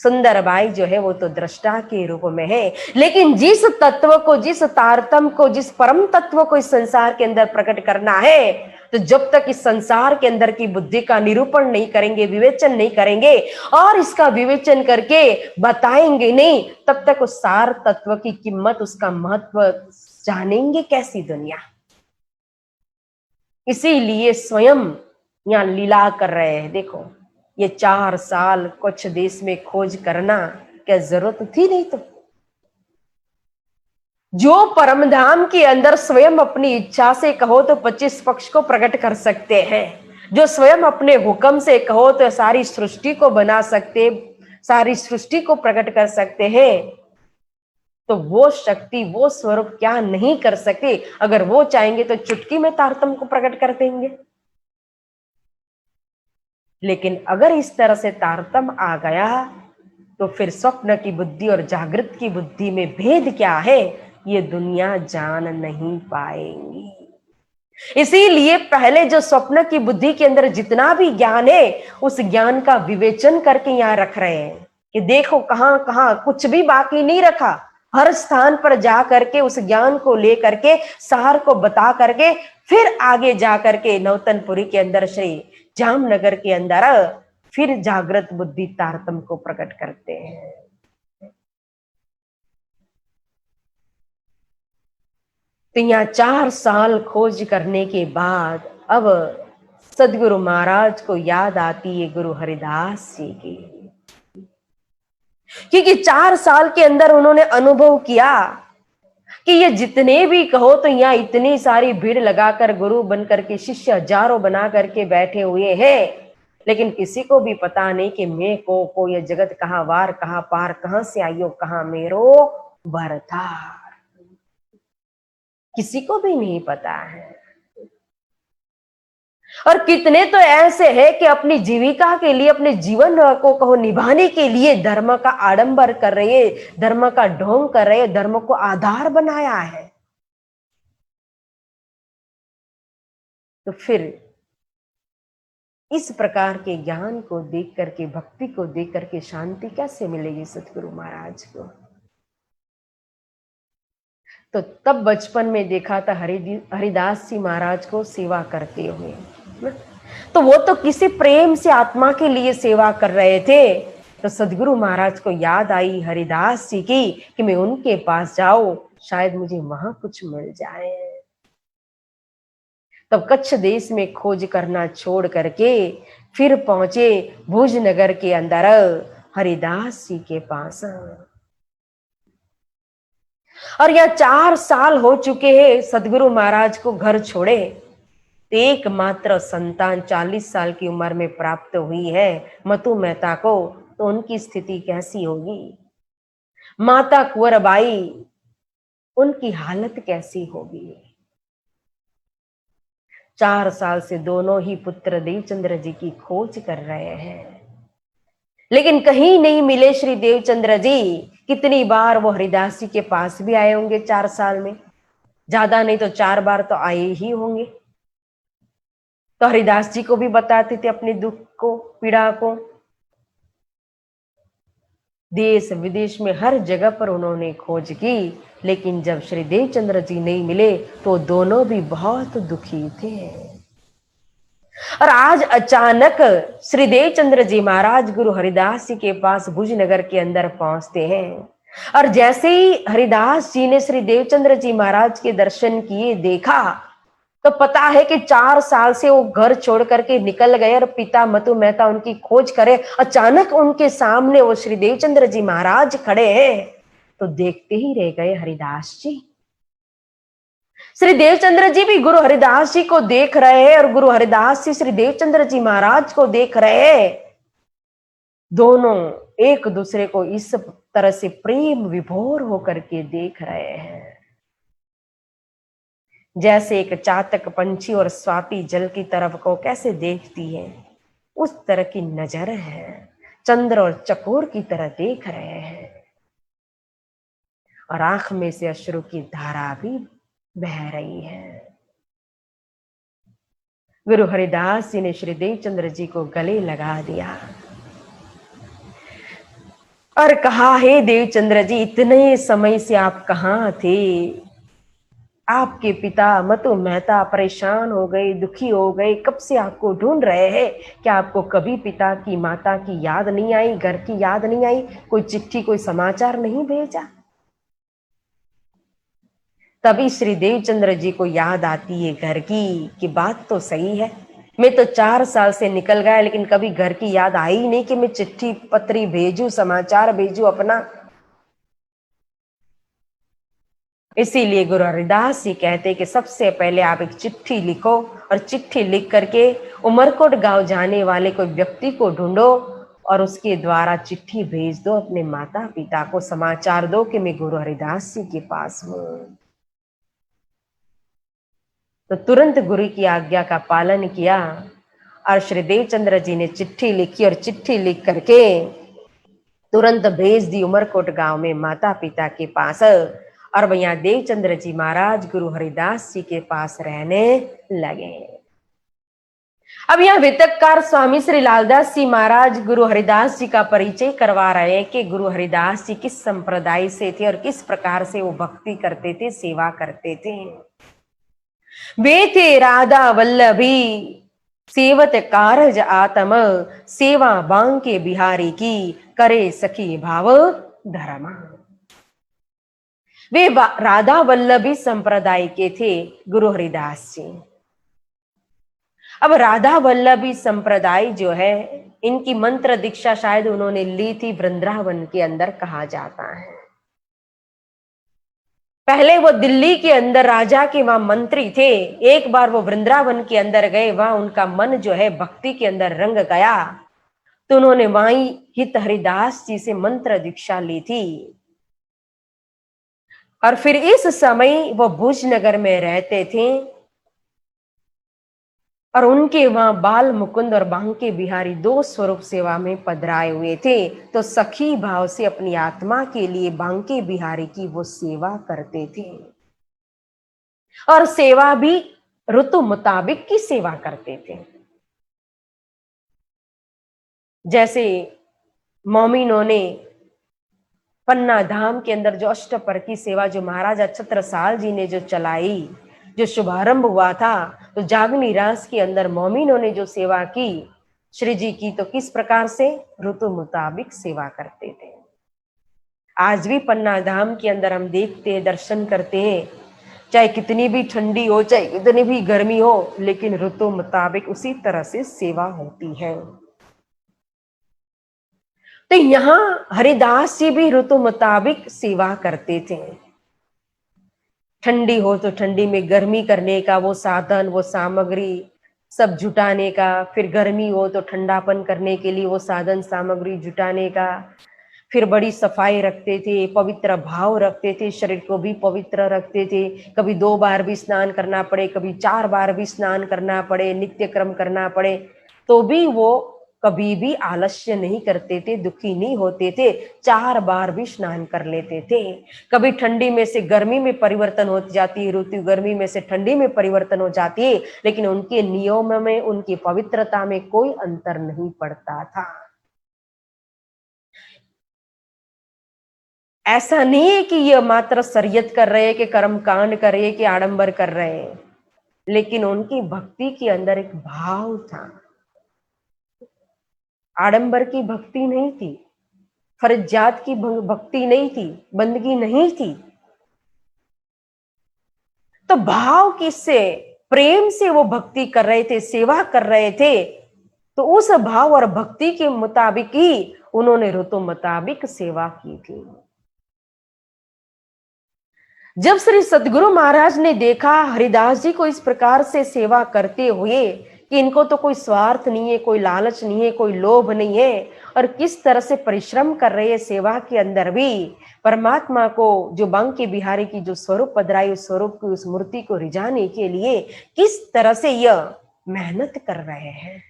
सुंदर बाई जो है वो तो दृष्टा के रूप में है। लेकिन जिस तत्व को, जिस तारतम को, जिस परम तत्व को इस संसार के अंदर प्रकट करना है, तो जब तक इस संसार के अंदर की बुद्धि का निरूपण नहीं करेंगे, विवेचन नहीं करेंगे और इसका विवेचन करके बताएंगे नहीं, तब तक उस सार तत्व की कीमत, उसका महत्व जानेंगे कैसी दुनिया। इसीलिए स्वयं यहाँ लीला कर रहे हैं। देखो, ये 4 साल कुछ देश में खोज करना क्या जरूरत थी? नहीं तो जो परमधाम के अंदर स्वयं अपनी इच्छा से कहो तो 25 पक्ष को प्रकट कर सकते हैं, जो स्वयं अपने हुक्म से कहो तो सारी सृष्टि को बना सकते, सारी सृष्टि को प्रकट कर सकते हैं, तो वो शक्ति, वो स्वरूप क्या नहीं कर सकते? अगर वो चाहेंगे तो चुटकी में तारतम को प्रकट कर देंगे। लेकिन अगर इस तरह से तारतम आ गया तो फिर स्वप्न की बुद्धि और जागृत की बुद्धि में भेद क्या है, ये दुनिया जान नहीं पाएंगी। इसीलिए पहले जो स्वप्न की बुद्धि के अंदर जितना भी ज्ञान है, उस ज्ञान का विवेचन करके यहां रख रहे हैं कि देखो कहां कहां कुछ भी बाकी नहीं रखा, हर स्थान पर जा करके उस ज्ञान को लेकर के सार को बता करके फिर आगे जा करके नौतनपुरी के अंदर श्री जामनगर के अंदर फिर जागृत बुद्धि तारतम्य को प्रकट करते हैं। तो यहाँ 4 साल खोज करने के बाद अब सदगुरु महाराज को याद आती है गुरु हरिदास जी की, क्योंकि 4 साल के अंदर उन्होंने अनुभव किया कि ये जितने भी कहो तो यहाँ इतनी सारी भीड़ लगाकर गुरु बनकर के शिष्य हजारों बना करके बैठे हुए हैं, लेकिन किसी को भी पता नहीं कि मैं को ये जगत कहाँ वार कहाँ पार, कहाँ से आइयो कहाँ मेरो भरतार, किसी को भी नहीं पता है। और कितने तो ऐसे हैं कि अपनी जीविका के लिए, अपने जीवन को कहो निभाने के लिए धर्म का आडंबर कर रहे, धर्म का ढोंग कर रहे, धर्म को आधार बनाया है। तो फिर इस प्रकार के ज्ञान को देख करके, भक्ति को देख करके शांति कैसे मिलेगी सतगुरु महाराज को? तो तब बचपन में देखा था हरिदास जी महाराज को सेवा करते हुए, तो वो तो किसी प्रेम से आत्मा के लिए सेवा कर रहे थे। तो सदगुरु महाराज को याद आई हरिदास जी की कि मैं उनके पास जाऊं, शायद मुझे वहां कुछ मिल जाए। तब कच्छ देश में खोज करना छोड़ करके फिर पहुंचे भुज नगर के अंदर हरिदास जी के पास। और यह 4 साल हो चुके हैं सदगुरु महाराज को घर छोड़े, एकमात्र संतान 40 साल की उम्र में प्राप्त हुई है मतु मेहता को, तो उनकी स्थिति कैसी होगी? माता कुंवरबाई, उनकी हालत कैसी होगी? 4 साल से दोनों ही पुत्र देवचंद्र जी की खोज कर रहे हैं, लेकिन कहीं नहीं मिले श्री देवचंद्र जी। कितनी बार वो हरिदास जी के पास भी आए होंगे 4 साल में, ज्यादा नहीं तो 4 बार तो आए ही होंगे। तो हरिदास जी को भी बताते थे अपने दुख को, पीड़ा को। देश विदेश में हर जगह पर उन्होंने खोज की, लेकिन जब श्री देवचंद्र जी नहीं मिले तो दोनों भी बहुत दुखी थे। और आज अचानक श्री देवचंद्र जी महाराज गुरु हरिदास जी के पास भुज नगर के अंदर पहुंचते हैं, और जैसे ही हरिदास जी ने श्री देवचंद्र जी महाराज के दर्शन किए, देखा, तो पता है कि 4 साल से वो घर छोड़ करके निकल गए और पिता मतु मेहता उनकी खोज करे। अचानक उनके सामने वो श्री देवचंद्र जी महाराज खड़े हैं, तो देखते ही रह गए हरिदास जी। श्री देवचंद्र जी भी गुरु हरिदास जी को देख रहे हैं और गुरु हरिदास जी श्री देवचंद्र जी महाराज को देख रहे हैं। दोनों एक दूसरे को इस तरह से प्रेम विभोर होकर के देख रहे हैं, जैसे एक चातक पंछी और स्वाति जल की तरफ को कैसे देखती है, उस तरह की नजर है। चंद्र और चकोर की तरह देख रहे हैं, और आंख में से अश्रु की धारा भी बह रही है। गुरु हरिदास जी ने श्री देवचंद्र जी को गले लगा दिया और कहा, हे देवचंद्र जी, इतने समय से आप कहाँ थे? आपके पिता मतु मेहता परेशान हो गए, दुखी हो गए, कब से आपको ढूंढ रहे हैं। क्या आपको कभी पिता की, माता की याद नहीं आई, घर की याद नहीं आई? कोई चिट्ठी, कोई समाचार नहीं भेजा? तभी श्री देवचंद्र जी को याद आती है घर की, कि बात तो सही है, मैं तो 4 साल से निकल गया, लेकिन कभी घर की याद आई नहीं कि मैं चिट्ठी पत्री भेजू, समाचार भेजू अपना। इसीलिए गुरु हरिदास जी कहते कि सबसे पहले आप एक चिट्ठी लिखो, और चिट्ठी लिख करके उमरकोट गांव जाने वाले कोई व्यक्ति को ढूंढो और उसके द्वारा चिट्ठी भेज दो, अपने माता पिता को समाचार दो कि मैं गुरु हरिदास जी के पास हूं। तो तुरंत गुरु की आज्ञा का पालन किया और श्री देवचंद्र जी ने चिट्ठी लिखी, और चिट्ठी लिख करके तुरंत भेज दी उमरकोट गांव में माता पिता के पास। और भैया देवचंद्र जी महाराज गुरु हरिदास जी के पास रहने लगे। अब यहाँ वितककार स्वामी श्री लालदास जी महाराज गुरु हरिदास जी का परिचय करवा रहे हैं कि गुरु हरिदास जी किस संप्रदाय से थे और किस प्रकार से वो भक्ति करते थे, सेवा करते थे। वे थे राधा वल्लभी सेवत कारज आत्म, सेवा बांके बिहारी की करे सखी भाव धर्म। वे राधा वल्लभी संप्रदाय के थे गुरु हरिदास जी। अब राधा वल्लभी संप्रदाय जो है, इनकी मंत्र दीक्षा शायद उन्होंने ली थी वृंदावन के अंदर, कहा जाता है। पहले वो दिल्ली के अंदर राजा के वहां मंत्री थे, एक बार वो वृंदावन के अंदर गए, वहां उनका मन जो है भक्ति के अंदर रंग गया, तो उन्होंने वहीं हित हरिदास जी से मंत्र दीक्षा ली थी। और फिर इस समय वो भुज नगर में रहते थे और उनके वहां बाल मुकुंद और बांके बिहारी दो स्वरूप सेवा में पधराए हुए थे। तो सखी भाव से अपनी आत्मा के लिए बांके बिहारी की वो सेवा करते थे और सेवा भी ऋतु मुताबिक की सेवा करते थे। जैसे मोमिनों ने पन्ना धाम के अंदर जो अष्टपर की सेवा जो महाराजा छत्रसाल जी ने जो चलाई, जो शुभारंभ हुआ था, तो जागनी रास के अंदर मोमिनों ने जो सेवा की श्री जी की, तो किस प्रकार से ऋतु मुताबिक सेवा करते थे। आज भी पन्ना धाम के अंदर हम देखते हैं, दर्शन करते हैं, चाहे कितनी भी ठंडी हो, चाहे कितनी भी गर्मी हो, लेकिन ऋतु मुताबिक उसी तरह से सेवा होती है। तो यहां हरिदास जी भी ऋतु मुताबिक सेवा करते थे। ठंडी हो तो ठंडी में गर्मी करने का वो साधन, वो सामग्री सब जुटाने का, फिर गर्मी हो तो ठंडापन करने के लिए वो साधन सामग्री जुटाने का, फिर बड़ी सफाई रखते थे, पवित्र भाव रखते थे, शरीर को भी पवित्र रखते थे। कभी 2 बार भी स्नान करना पड़े, कभी 4 बार भी स्नान करना पड़े, नित्य क्रम करना पड़े, तो भी वो कभी भी आलस्य नहीं करते थे, दुखी नहीं होते थे, 4 बार भी स्नान कर लेते थे। कभी ठंडी में से गर्मी में परिवर्तन हो जाती है ऋतु, गर्मी में से ठंडी में परिवर्तन हो जाती है, लेकिन उनके नियम में, उनकी पवित्रता में कोई अंतर नहीं पड़ता था। ऐसा नहीं है कि ये मात्र शरीयत कर रहे हैं, कि कर्म कांड कर रहे हैं, कि आडंबर कर रहे हैं, लेकिन उनकी भक्ति के अंदर एक भाव था। आडंबर की भक्ति नहीं थी, फर्जात की भक्ति नहीं थी, बंदगी नहीं थी। तो भाव किससे, प्रेम से वो भक्ति कर रहे थे, सेवा कर रहे थे। तो उस भाव और भक्ति के मुताबिक ही उन्होंने ऋतु मुताबिक सेवा की थी। जब श्री सतगुरु महाराज ने देखा हरिदास जी को इस प्रकार से सेवा करते हुए कि इनको तो कोई स्वार्थ नहीं है, कोई लालच नहीं है, कोई लोभ नहीं है, और किस तरह से परिश्रम कर रहे हैं सेवा के अंदर भी, परमात्मा को जो बांके बिहारी की जो स्वरूप पधराई, उस स्वरूप की उस मूर्ति को रिझाने के लिए किस तरह से यह मेहनत कर रहे हैं,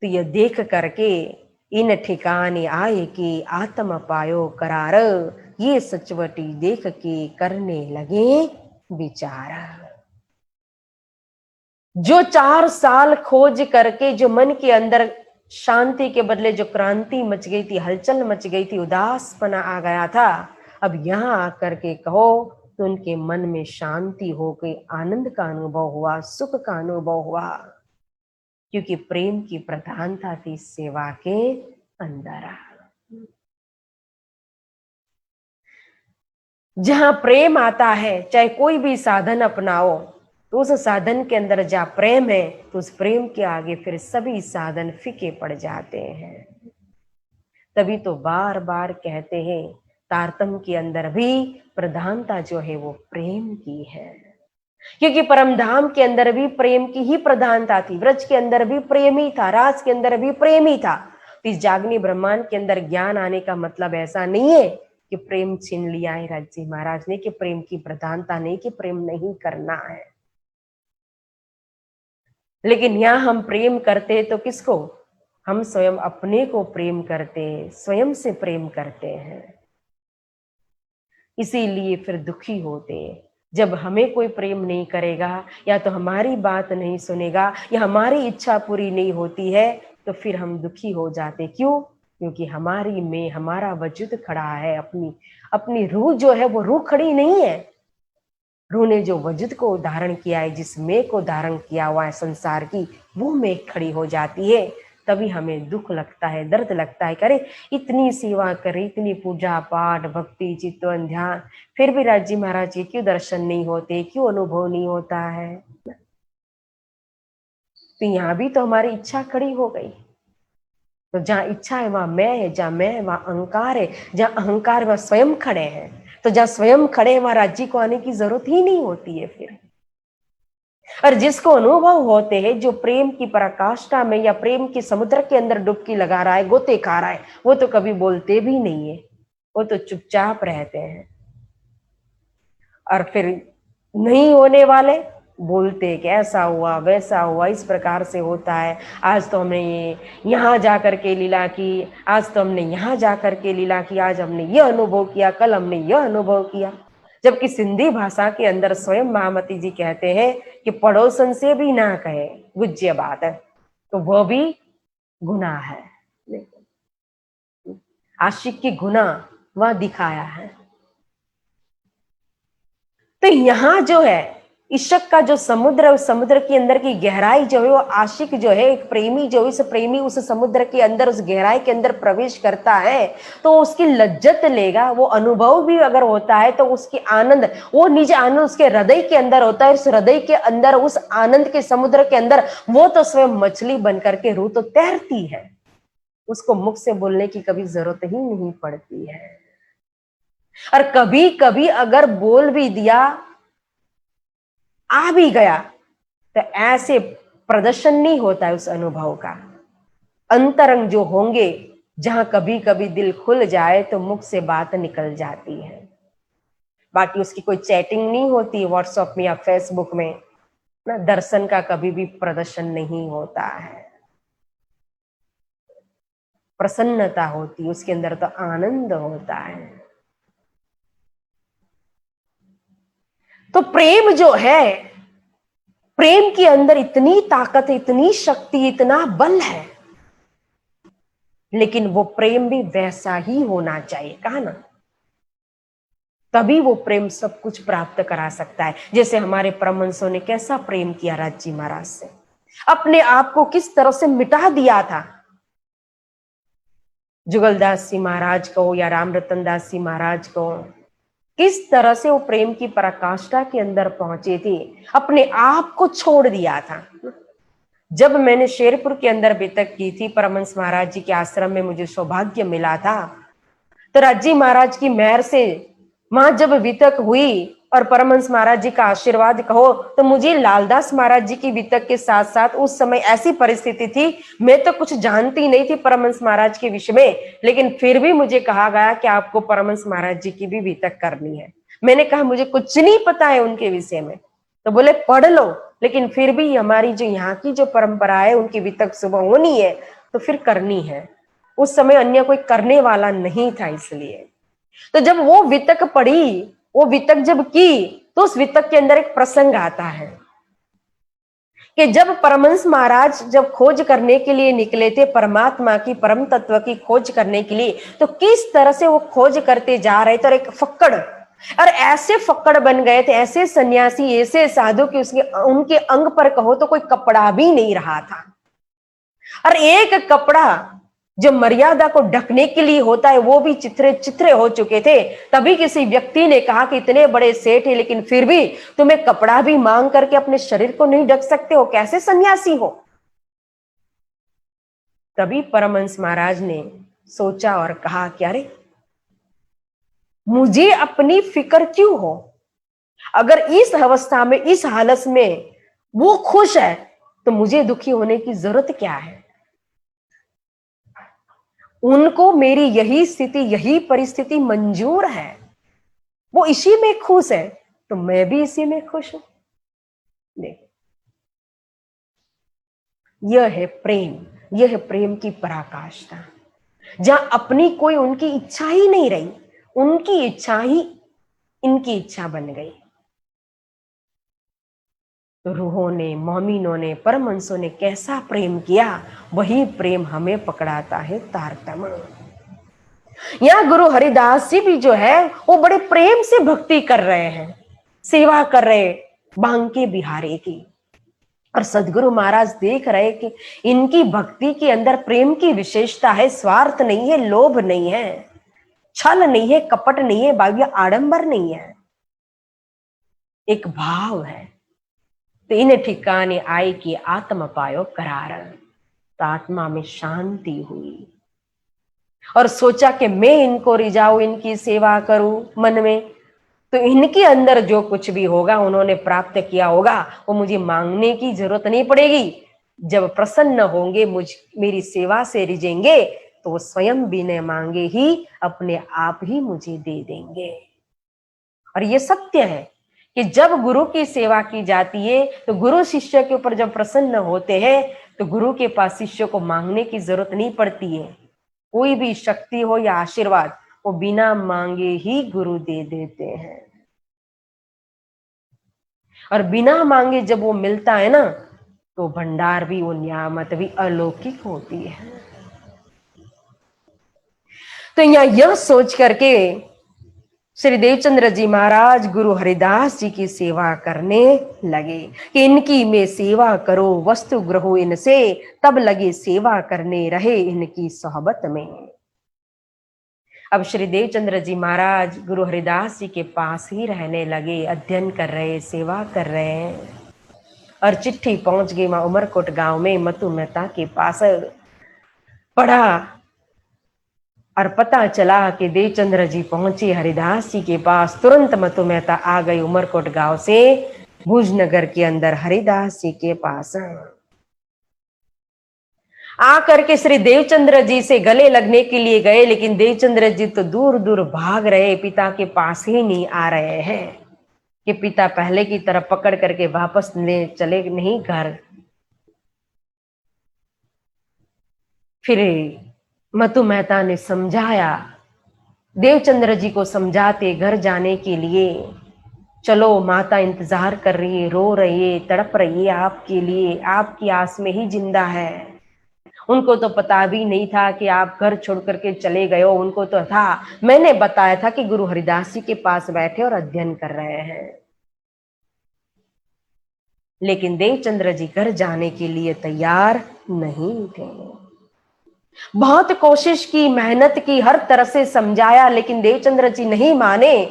तो यह देख करके इन ठिकाने आए कि आत्म पायो करार, ये सचवटी देख के करने लगे विचार। जो 4 साल खोज करके जो मन के अंदर शांति के बदले जो क्रांति मच गई थी, हलचल मच गई थी, उदासपना आ गया था, अब यहां आकर के कहो तो उनके मन में शांति हो गई, आनंद का अनुभव हुआ, सुख का अनुभव हुआ, क्योंकि प्रेम की प्रधानता थी सेवा के अंदर। जहां प्रेम आता है, चाहे कोई भी साधन अपनाओ, तो उस साधन के अंदर जहां प्रेम है, तो उस प्रेम के आगे फिर सभी साधन फीके पड़ जाते हैं। तभी तो बार बार कहते हैं, तारतम के अंदर भी प्रधानता जो है वो प्रेम की है, क्योंकि परमधाम के अंदर भी प्रेम की ही प्रधानता थी, व्रज के अंदर भी प्रेम ही था, राज के अंदर भी प्रेम ही था। इस जागनी ब्रह्मांड के अंदर ज्ञान आने का मतलब ऐसा नहीं है कि प्रेम छीन लिया है राज जी महाराज ने, कि प्रेम की प्रधानता नहीं, कि प्रेम नहीं करना है। लेकिन यहां हम प्रेम करते तो किसको, हम स्वयं अपने को प्रेम करते, स्वयं से प्रेम करते हैं, इसीलिए फिर दुखी होते, जब हमें कोई प्रेम नहीं करेगा, या तो हमारी बात नहीं सुनेगा, या हमारी इच्छा पूरी नहीं होती है, तो फिर हम दुखी हो जाते। क्यों? क्योंकि हमारी में हमारा वजूद खड़ा है, अपनी अपनी रूह जो है वो रूह खड़ी नहीं है। रूह ने जो वजूद को धारण किया है, जिस में को धारण किया हुआ है संसार की, वो में खड़ी हो जाती है। तभी हमें दुख लगता है, दर्द लगता है। करे इतनी सेवा करे, इतनी पूजा पाठ भक्ति चित्तवन ध्यान, फिर भी राजी महाराज के क्यों दर्शन नहीं होते, क्यों अनुभव नहीं होता है? तो यहाँ भी तो हमारी इच्छा खड़ी हो गई। तो जहाँ इच्छा है वहां मैं है, जहाँ मैं है वहां अहंकार है, जहाँ अहंकार है वहां स्वयं खड़े हैं। तो जहाँ स्वयं खड़े हैं वहां राज्य को आने की जरूरत ही नहीं होती है फिर। और जिसको अनुभव होते हैं, जो प्रेम की पराकाष्ठा में या प्रेम के समुद्र के अंदर डुबकी लगा रहा है, गोते खा रहा है, वो तो कभी बोलते भी नहीं है, वो तो चुपचाप रहते हैं। और फिर नहीं होने वाले बोलते कि ऐसा हुआ वैसा हुआ, इस प्रकार से होता है। आज तो हमने ये यहाँ जा करके लीला की, आज तो हमने यहाँ जा करके लीला की, आज हमने ये अनुभव किया, कल हमने यह अनुभव किया। जबकि सिंधी भाषा के अंदर स्वयं महामती जी कहते हैं कि पड़ोसन से भी ना कहे, गुज्य बात है, तो वह भी गुनाह है। आशिक की गुनाह वह दिखाया है। तो यहां जो है इश्क का जो समुद्र, उस समुद्र के अंदर की गहराई जो है, वो आशिक जो है, एक प्रेमी जो है, उस प्रेमी उस समुद्र के अंदर, उस गहराई के अंदर प्रवेश करता है तो उसकी लज्जत लेगा। वो अनुभव भी अगर होता है तो उसकी आनंद, वो निज आनंद उसके हृदय के अंदर होता है। उस हृदय के अंदर, उस आनंद के समुद्र के अंदर वो तो स्वयं मछली बन करके रूह तो तैरती है, उसको मुख से बोलने की कभी जरूरत ही नहीं पड़ती है। और कभी कभी अगर बोल भी दिया, आ भी गया, तो ऐसे प्रदर्शन नहीं होता है उस अनुभव का। अंतरंग जो होंगे, जहां कभी कभी दिल खुल जाए तो मुख से बात निकल जाती है, बाकी उसकी कोई चैटिंग नहीं होती व्हाट्सएप में या फेसबुक में ना, दर्शन का कभी भी प्रदर्शन नहीं होता है। प्रसन्नता होती, उसके अंदर तो आनंद होता है। तो प्रेम जो है, प्रेम के अंदर इतनी ताकत, इतनी शक्ति, इतना बल है, लेकिन वो प्रेम भी वैसा ही होना चाहिए, कहा ना, तभी वो प्रेम सब कुछ प्राप्त करा सकता है। जैसे हमारे परमहंसों ने कैसा प्रेम किया राज जी महाराज से, अपने आप को किस तरह से मिटा दिया था। जुगलदास जी महाराज को या राम रतन दास जी महाराज को, किस तरह से वो प्रेम की पराकाष्ठा के अंदर पहुंचे थे, अपने आप को छोड़ दिया था। जब मैंने शेरपुर के अंदर बेतक की थी, परमहंस महाराज जी के आश्रम में मुझे सौभाग्य मिला था, तो राजी महाराज की मेहर से वहां जब वितक हुई और परमहंस महाराज जी का आशीर्वाद कहो, तो मुझे लालदास महाराज जी की वितक के साथ साथ उस समय ऐसी परिस्थिति थी, मैं तो कुछ जानती नहीं थी परमहंस महाराज के विषय में, लेकिन फिर भी मुझे कहा गया कि आपको परमहंस महाराज जी की भी वितक करनी है। मैंने कहा मुझे कुछ नहीं पता है उनके विषय में, तो बोले पढ़ लो, लेकिन फिर भी हमारी जो यहाँ की जो परंपरा है, उनकी वितक सुबह होनी है तो फिर करनी है। उस समय अन्य कोई करने वाला नहीं था, इसलिए तो जब वो वितक पढ़ी, वो वितक जब की, तो उस वितक के अंदर एक प्रसंग आता है कि जब परमहंस महाराज जब खोज करने के लिए निकले थे, परमात्मा की, परम तत्व की खोज करने के लिए, तो किस तरह से वो खोज करते जा रहे थे, और एक फक्कड़, और ऐसे फक्कड़ बन गए थे, ऐसे सन्यासी, ऐसे साधु कि उसके उनके अंग पर कहो तो कोई कपड़ा भी नहीं रहा था। और एक कपड़ा जो मर्यादा को ढकने के लिए होता है, वो भी चित्रे चित्रे हो चुके थे। तभी किसी व्यक्ति ने कहा कि इतने बड़े सेठ है, लेकिन फिर भी तुम्हें कपड़ा भी मांग करके अपने शरीर को नहीं ढक सकते हो, कैसे सन्यासी हो? तभी परमहंस महाराज ने सोचा और कहा कि अरे मुझे अपनी फिक्र क्यों हो, अगर इस अवस्था में, इस हालत में वो खुश है, तो मुझे दुखी होने की जरूरत क्या है? उनको मेरी यही स्थिति, यही परिस्थिति मंजूर है, वो इसी में खुश है, तो मैं भी इसी में खुश हूं। देखो, यह है प्रेम, यह है प्रेम की पराकाष्ठा, जहां अपनी कोई उनकी इच्छा ही नहीं रही, उनकी इच्छा ही इनकी इच्छा बन गई। तो रूहों ने, मोमिनों ने, परमहंसों ने कैसा प्रेम किया, वही प्रेम हमें पकड़ाता है तारतम। यहाँ गुरु हरिदास जी भी जो है वो बड़े प्रेम से भक्ति कर रहे हैं, सेवा कर रहे बांके बिहारी की। और सदगुरु महाराज देख रहे कि इनकी भक्ति के अंदर प्रेम की विशेषता है, स्वार्थ नहीं है, लोभ नहीं है, छल नहीं है, कपट नहीं है, बाह्य आडंबर नहीं है, एक भाव है। तो इन ठिकाने आए कि आत्म पायो करार, तो आत्मा में शांति हुई और सोचा कि मैं इनको रिझाऊं, इनकी सेवा करूं मन में, तो इनके अंदर जो कुछ भी होगा उन्होंने प्राप्त किया होगा वो मुझे मांगने की जरूरत नहीं पड़ेगी। जब प्रसन्न होंगे, मुझ मेरी सेवा से रिझेंगे, तो वो स्वयं बिना मांगे ही अपने आप ही मुझे दे देंगे। और ये सत्य है कि जब गुरु की सेवा की जाती है तो गुरु शिष्य के ऊपर जब प्रसन्न होते हैं तो गुरु के पास शिष्य को मांगने की जरूरत नहीं पड़ती है। कोई भी शक्ति हो या आशीर्वाद वो बिना मांगे ही गुरु दे देते हैं। और बिना मांगे जब वो मिलता है ना, तो भंडार भी, वो नियामत भी अलौकिक होती है। तो यह सोच करके श्री देवचंद्र जी महाराज गुरु हरिदास जी की सेवा करने लगे कि इनकी मैं सेवा करो, वस्तु ग्रहो इनसे, तब लगे सेवा करने, रहे इनकी सोहबत में। अब श्री देवचंद्र जी महाराज गुरु हरिदास जी के पास ही रहने लगे, अध्ययन कर रहे, सेवा कर रहे हैं। और चिट्ठी पहुंच गई वहां उमरकोट गांव में मतु मेहता के पास। पढ़ा और पता चला कि देवचंद्र जी पहुंचे हरिदास जी के पास। तुरंत मतु मेहता आ गई उमरकोट गांव से भुजनगर के अंदर हरिदास जी के पास। आकर के श्री देवचंद्र जी से गले लगने के लिए गए, लेकिन देवचंद्र जी तो दूर दूर भाग रहे, पिता के पास ही नहीं आ रहे हैं कि पिता पहले की तरफ पकड़ करके वापस ले चले नहीं घर। फिर मतु मेहता ने समझाया, देवचंद्र जी को समझाते घर जाने के लिए, चलो माता इंतजार कर रही है, रो रही है, तड़प रही है आपके लिए, आपकी आस में ही जिंदा है। उनको तो पता भी नहीं था कि आप घर छोड़ करके चले गए हो। उनको तो था, मैंने बताया था कि गुरु हरिदास जी के पास बैठे और अध्ययन कर रहे हैं। लेकिन देवचंद्र जी घर जाने के लिए तैयार नहीं थे। बहुत कोशिश की, मेहनत की, हर तरह से समझाया, लेकिन देवचंद्र जी नहीं माने।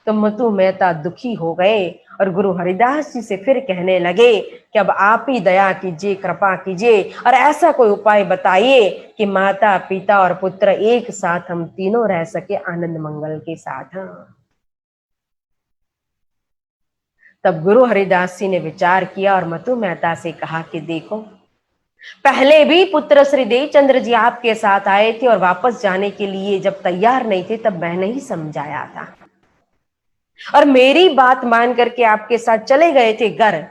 तो मतु मेहता दुखी हो गए और गुरु हरिदास जी से फिर कहने लगे कि अब आप ही दया कीजिए, कृपा कीजिए और ऐसा कोई उपाय बताइए कि माता पिता और पुत्र एक साथ हम तीनों रह सके आनंद मंगल के साथ। तब गुरु हरिदास जी ने विचार किया और मतु मेहता से कहा कि देखो, पहले भी पुत्र श्री देवचंद्र जी आपके साथ आए थे और वापस जाने के लिए जब तैयार नहीं थे तब मैंने ही समझाया था, और मेरी बात मान करके आपके साथ चले गए थे घर।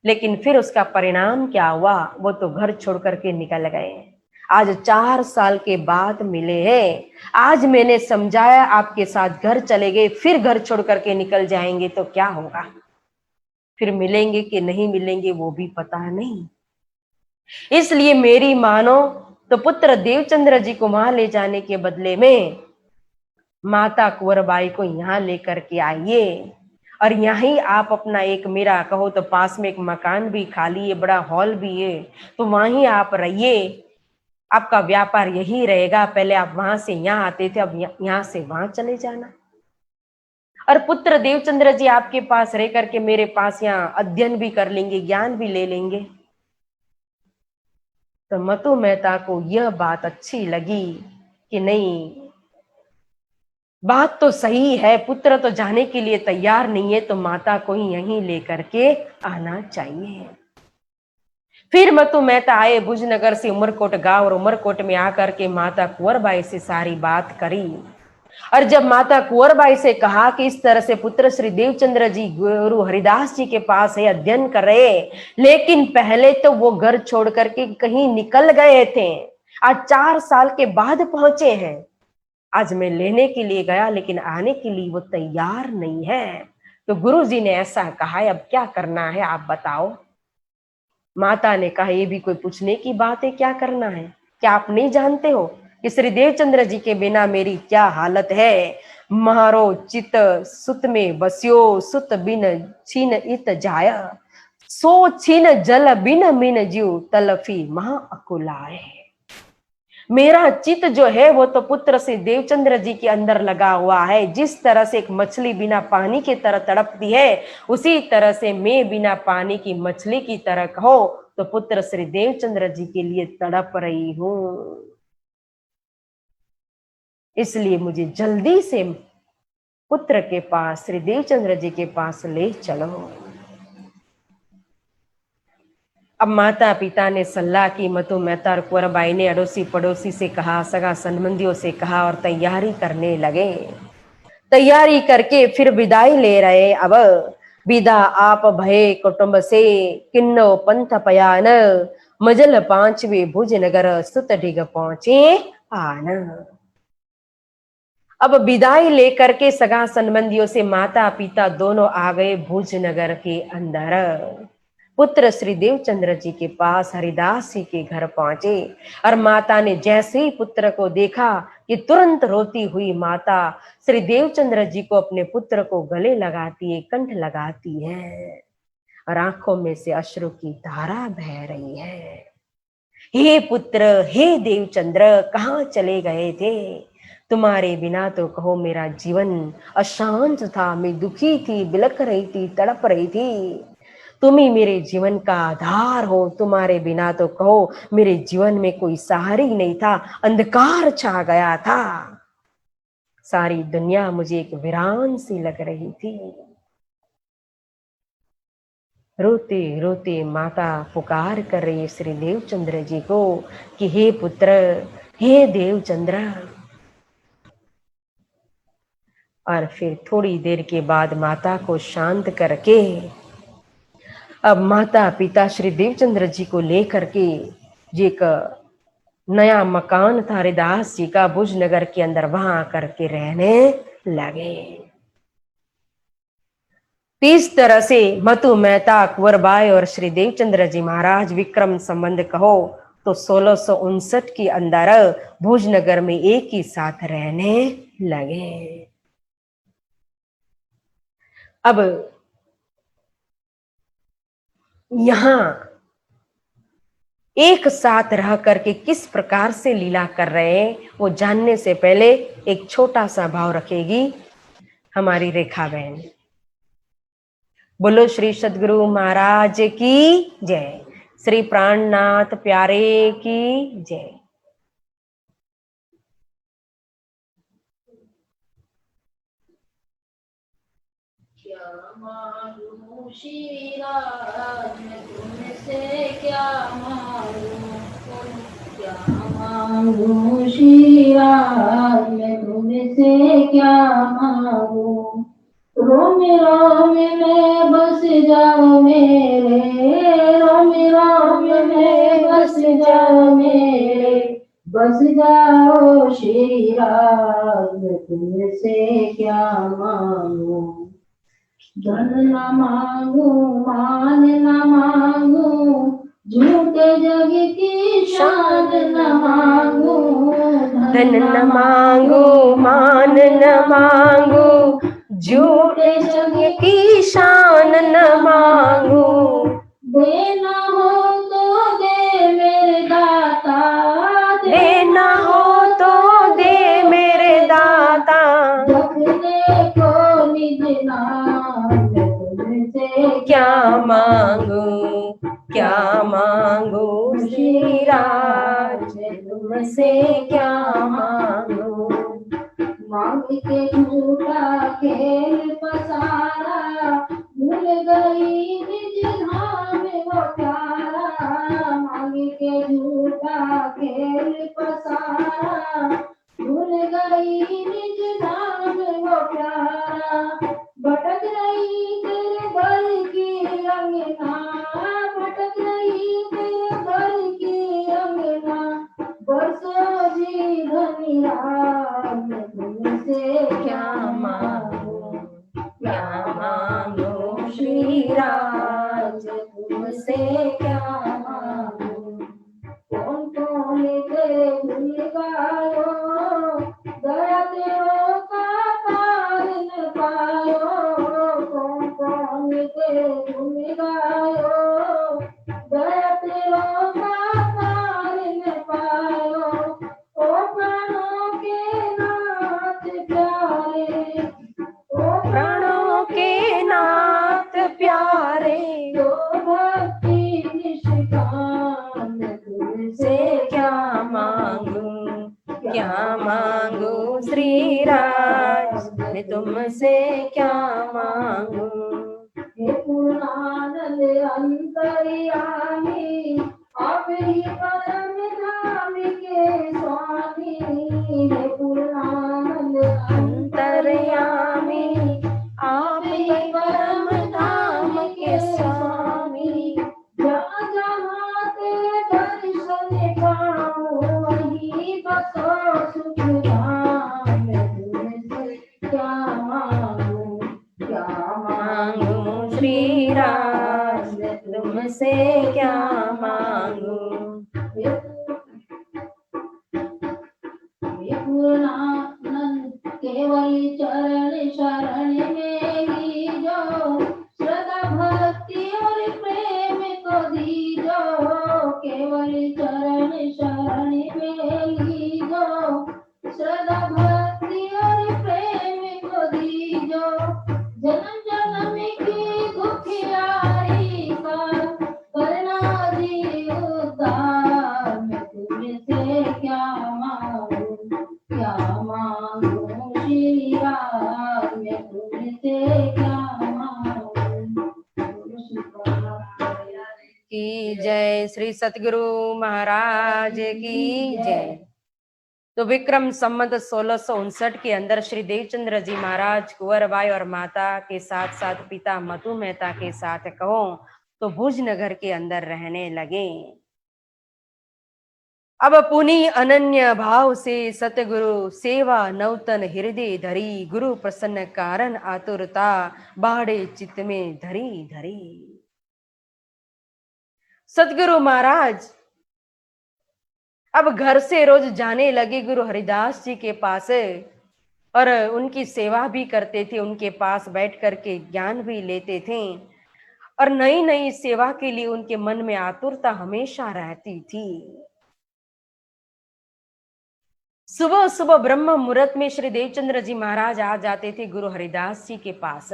लेकिन फिर उसका परिणाम क्या हुआ, वो तो घर छोड़ करके निकल गए। आज 4 साल के बाद मिले हैं। आज मैंने समझाया, आपके साथ घर चले गए, फिर घर छोड़ करके निकल जाएंगे तो क्या होगा, फिर मिलेंगे कि नहीं मिलेंगे वो भी पता नहीं। इसलिए मेरी मानो तो पुत्र देवचंद्र जी को वहां ले जाने के बदले में माता कुंवरबाई को यहाँ लेकर के आइए, और यहीं आप अपना एक, मेरा कहो तो पास में एक मकान भी खाली है, बड़ा हॉल भी है, तो वहीं आप रहिए। आपका व्यापार यही रहेगा। पहले आप वहां से यहाँ आते थे, अब यहाँ से वहां चले जाना। और पुत्र देवचंद्र जी आपके पास रह करके मेरे पास यहाँ अध्ययन भी कर लेंगे, ज्ञान भी ले लेंगे। तो मतु मेहता को यह बात अच्छी लगी कि नहीं, बात तो सही है, पुत्र तो जाने के लिए तैयार नहीं है, तो माता को ही यहीं लेकर के आना चाहिए। फिर मतु मेहता आए भुजनगर से उमरकोट गांव, और उमरकोट में आकर के माता कुंवरबाई से सारी बात करी। और जब माता कुंवरबाई से कहा कि इस तरह से पुत्र श्री देवचंद्र जी गुरु हरिदास जी के पास है, अध्ययन कर रहे, लेकिन पहले तो वो घर छोड़ करके कहीं निकल गए थे, आज 4 साल के बाद पहुंचे हैं। आज मैं लेने के लिए गया, लेकिन आने के लिए वो तैयार नहीं है। तो गुरु जी ने ऐसा कहा है, अब क्या करना है आप बताओ। माता ने कहा, ये भी कोई पूछने की बात है, क्या करना है? क्या आप नहीं जानते हो कि श्री देवचंद्र जी के बिना मेरी क्या हालत है? मारो चित सुत में बस्यो, सुत बिन छीन इत जाया, सो छीन जल बिन मिन जीव तलफी महा अकुलाए। मेरा चित जो है वो तो पुत्र से देवचंद्र जी के अंदर लगा हुआ है। जिस तरह से एक मछली बिना पानी की तरह तड़पती है, उसी तरह से मैं बिना पानी की मछली की तरह कहो तो पुत्र श्री देवचंद्र जी के लिए तड़प रही हूं। इसलिए मुझे जल्दी से पुत्र के पास, श्री देवचंद्र जी के पास ले चलो। अब माता पिता ने सलाह की। मधु मेहता और कुंवरबाई ने अड़ोसी पड़ोसी से कहा, सगा संबंधियों से कहा और तैयारी करने लगे। तैयारी करके फिर विदाई ले रहे। अब विदा आप भये कुटुंब से, किन्नो पंथ पयान, मजल पांचवे भुज नगर, सुत ढिग पहुंचे आन। अब विदाई लेकर के सगा संबंधियों से माता पिता दोनों आ गए भुज नगर के अंदर। पुत्र श्री देवचंद्र जी के पास हरिदास जी के घर पहुंचे और माता ने जैसे ही पुत्र को देखा कि तुरंत रोती हुई माता श्री देवचंद्र जी को, अपने पुत्र को गले लगाती है, कंठ लगाती है और आंखों में से अश्रु की धारा बह रही है। हे पुत्र, हे देवचंद्र, कहाँ चले गए थे? तुम्हारे बिना तो कहो मेरा जीवन अशांत था, मैं दुखी थी, बिलख रही थी, तड़प रही थी। तुम ही मेरे जीवन का आधार हो। तुम्हारे बिना तो कहो मेरे जीवन में कोई सहारा ही नहीं था, अंधकार छा गया था। सारी दुनिया मुझे एक वीरान सी लग रही थी। रोते रोते माता पुकार कर रही श्री देवचंद्र जी को कि हे पुत्र, हे देवचंद्र। और फिर थोड़ी देर के बाद माता को शांत करके अब माता पिता श्री देवचंद्र जी को लेकर के जी का नया मकान था हरिदास जी का भुज नगर के अंदर, वहां करके रहने लगे। इस तरह से मधु मेहता, कुंवरबाई और श्री देवचंद्र जी महाराज विक्रम संबंध कहो तो 1659 के अंदर भुज नगर में एक ही साथ रहने लगे। अब यहां एक साथ रह करके किस प्रकार से लीला कर रहे हैं वो जानने से पहले एक छोटा सा भाव रखेगी हमारी रेखा बहन। बोलो श्री सद्गुरु महाराज की जय, श्री प्राणनाथ प्यारे की जय। क्या मांगू श्री राज मैं तुमसे, क्या मांगू, क्या मांगू श्री राज मैं तुमसे, क्या मांगू। रोम रोम में बस जाओ मेरे, रोम रोम में बस जाओ मेरे, बस जाओ श्री राज मैं तुमसे क्या मांगू। धन न मांगू, मान न मांगू, झूठे जग की शान न मांगू। धन न मांगू, मान न मांगू, झूठे जग की शान न मांगू। देना हो तो दे मेरे दाता, देना हो तो दे मेरे दाता। रखने को निज नाम तुमसे क्या मांगू, क्या मांगू श्री राज तुमसे, क्या मांगू। मांग के झूठा खेल पसारा, भूल गई निज धाम वो प्यारा। मांग के झूठा खेल पसारा, भूल गई निज धाम वो प्यारा। भटक रही तेरे घर की अंगना, भटक रही तेरे घर की अंगना, बरसों जी धनिया मैं तुमसे क्या मांगू। क्या मांगू श्री राज तुमसे, क्या श्रीराज मैं तुमसे क्या मांगू। हे पूर्णानंद अंतर्यामी, आप ही परम धाम के स्वामी। हे पूर्णानंद अंतर्यामी आप ही परम धाम के स्वामी। जहाँ जहाँ तेरे दर्शन पाऊं, वहीं बसो सुख धाम। मैं तुमसे क्या मांगू, क्या मांगू श्रीराज मैं तुमसे क्या मांगू। पूर्णानंद केवल चरण शरण में ही जो, श्रद्धा भक्ति और प्रेम को दीजो। केवल चरण शरण में ही जो, श्रद्धा भक्ति और प्रेम को दीजो। जन्म जन्म की दुखियारी का करना जी उद्धार। मैं तुमसे क्या मांगू, क्या मांगू श्रीराज। मैं तुमसे क्या मांगू। की जय। श्री सतगुरु महाराज की जय। तो विक्रम संवत 1659 के अंदर श्री देवचंद्र जी महाराज कुंवरबाई और माता के साथ साथ पिता मधु मेहता के साथ कहो तो भुज नगर के अंदर रहने लगे। अब पुनि अनन्य भाव से सतगुरु सेवा नौतन हृदय धरी, गुरु प्रसन्न कारण आतुरता बाड़े चित्त में धरी धरी। सतगुरु महाराज अब घर से रोज जाने लगे गुरु हरिदास जी के पास और उनकी सेवा भी करते थे, उनके पास बैठ करके ज्ञान भी लेते थे और नई नई सेवा के लिए उनके मन में आतुरता हमेशा रहती थी। सुबह सुबह ब्रह्म मुहूर्त में श्री देवचंद्र जी महाराज आ जाते थे गुरु हरिदास जी के पास।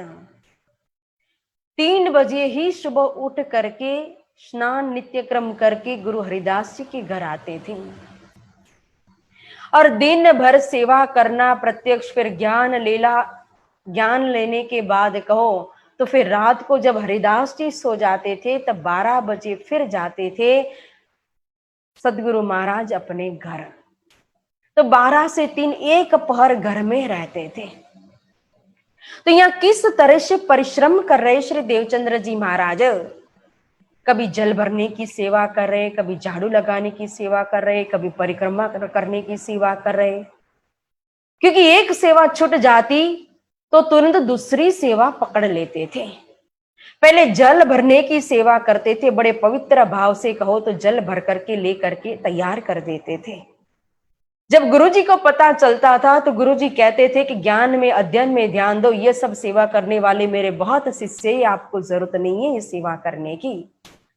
3 बजे ही सुबह उठ करके स्नान नित्य क्रम करके गुरु हरिदास जी के घर आते थे और दिन भर सेवा करना प्रत्यक्ष, फिर ज्ञान लेने के बाद कहो तो फिर रात को जब हरिदास जी सो जाते थे तब 12 बजे फिर जाते थे सदगुरु महाराज अपने घर। तो 12 से 3 एक पहर घर में रहते थे। तो यहाँ किस तरह से परिश्रम कर रहे श्री देवचंद्र जी महाराज। कभी जल भरने की सेवा कर रहे, कभी झाड़ू लगाने की सेवा कर रहे, कभी परिक्रमा करने की सेवा कर रहे, क्योंकि एक सेवा छूट जाती तो तुरंत दूसरी सेवा पकड़ लेते थे। पहले जल भरने की सेवा करते थे, बड़े पवित्र भाव से कहो तो जल भर करके ले करके तैयार कर देते थे। जब गुरुजी को पता चलता था तो गुरुजी कहते थे कि ज्ञान में अध्ययन में ध्यान दो, ये सब सेवा करने वाले मेरे बहुत शिष्य हैं, आपको जरूरत नहीं है ये सेवा करने की।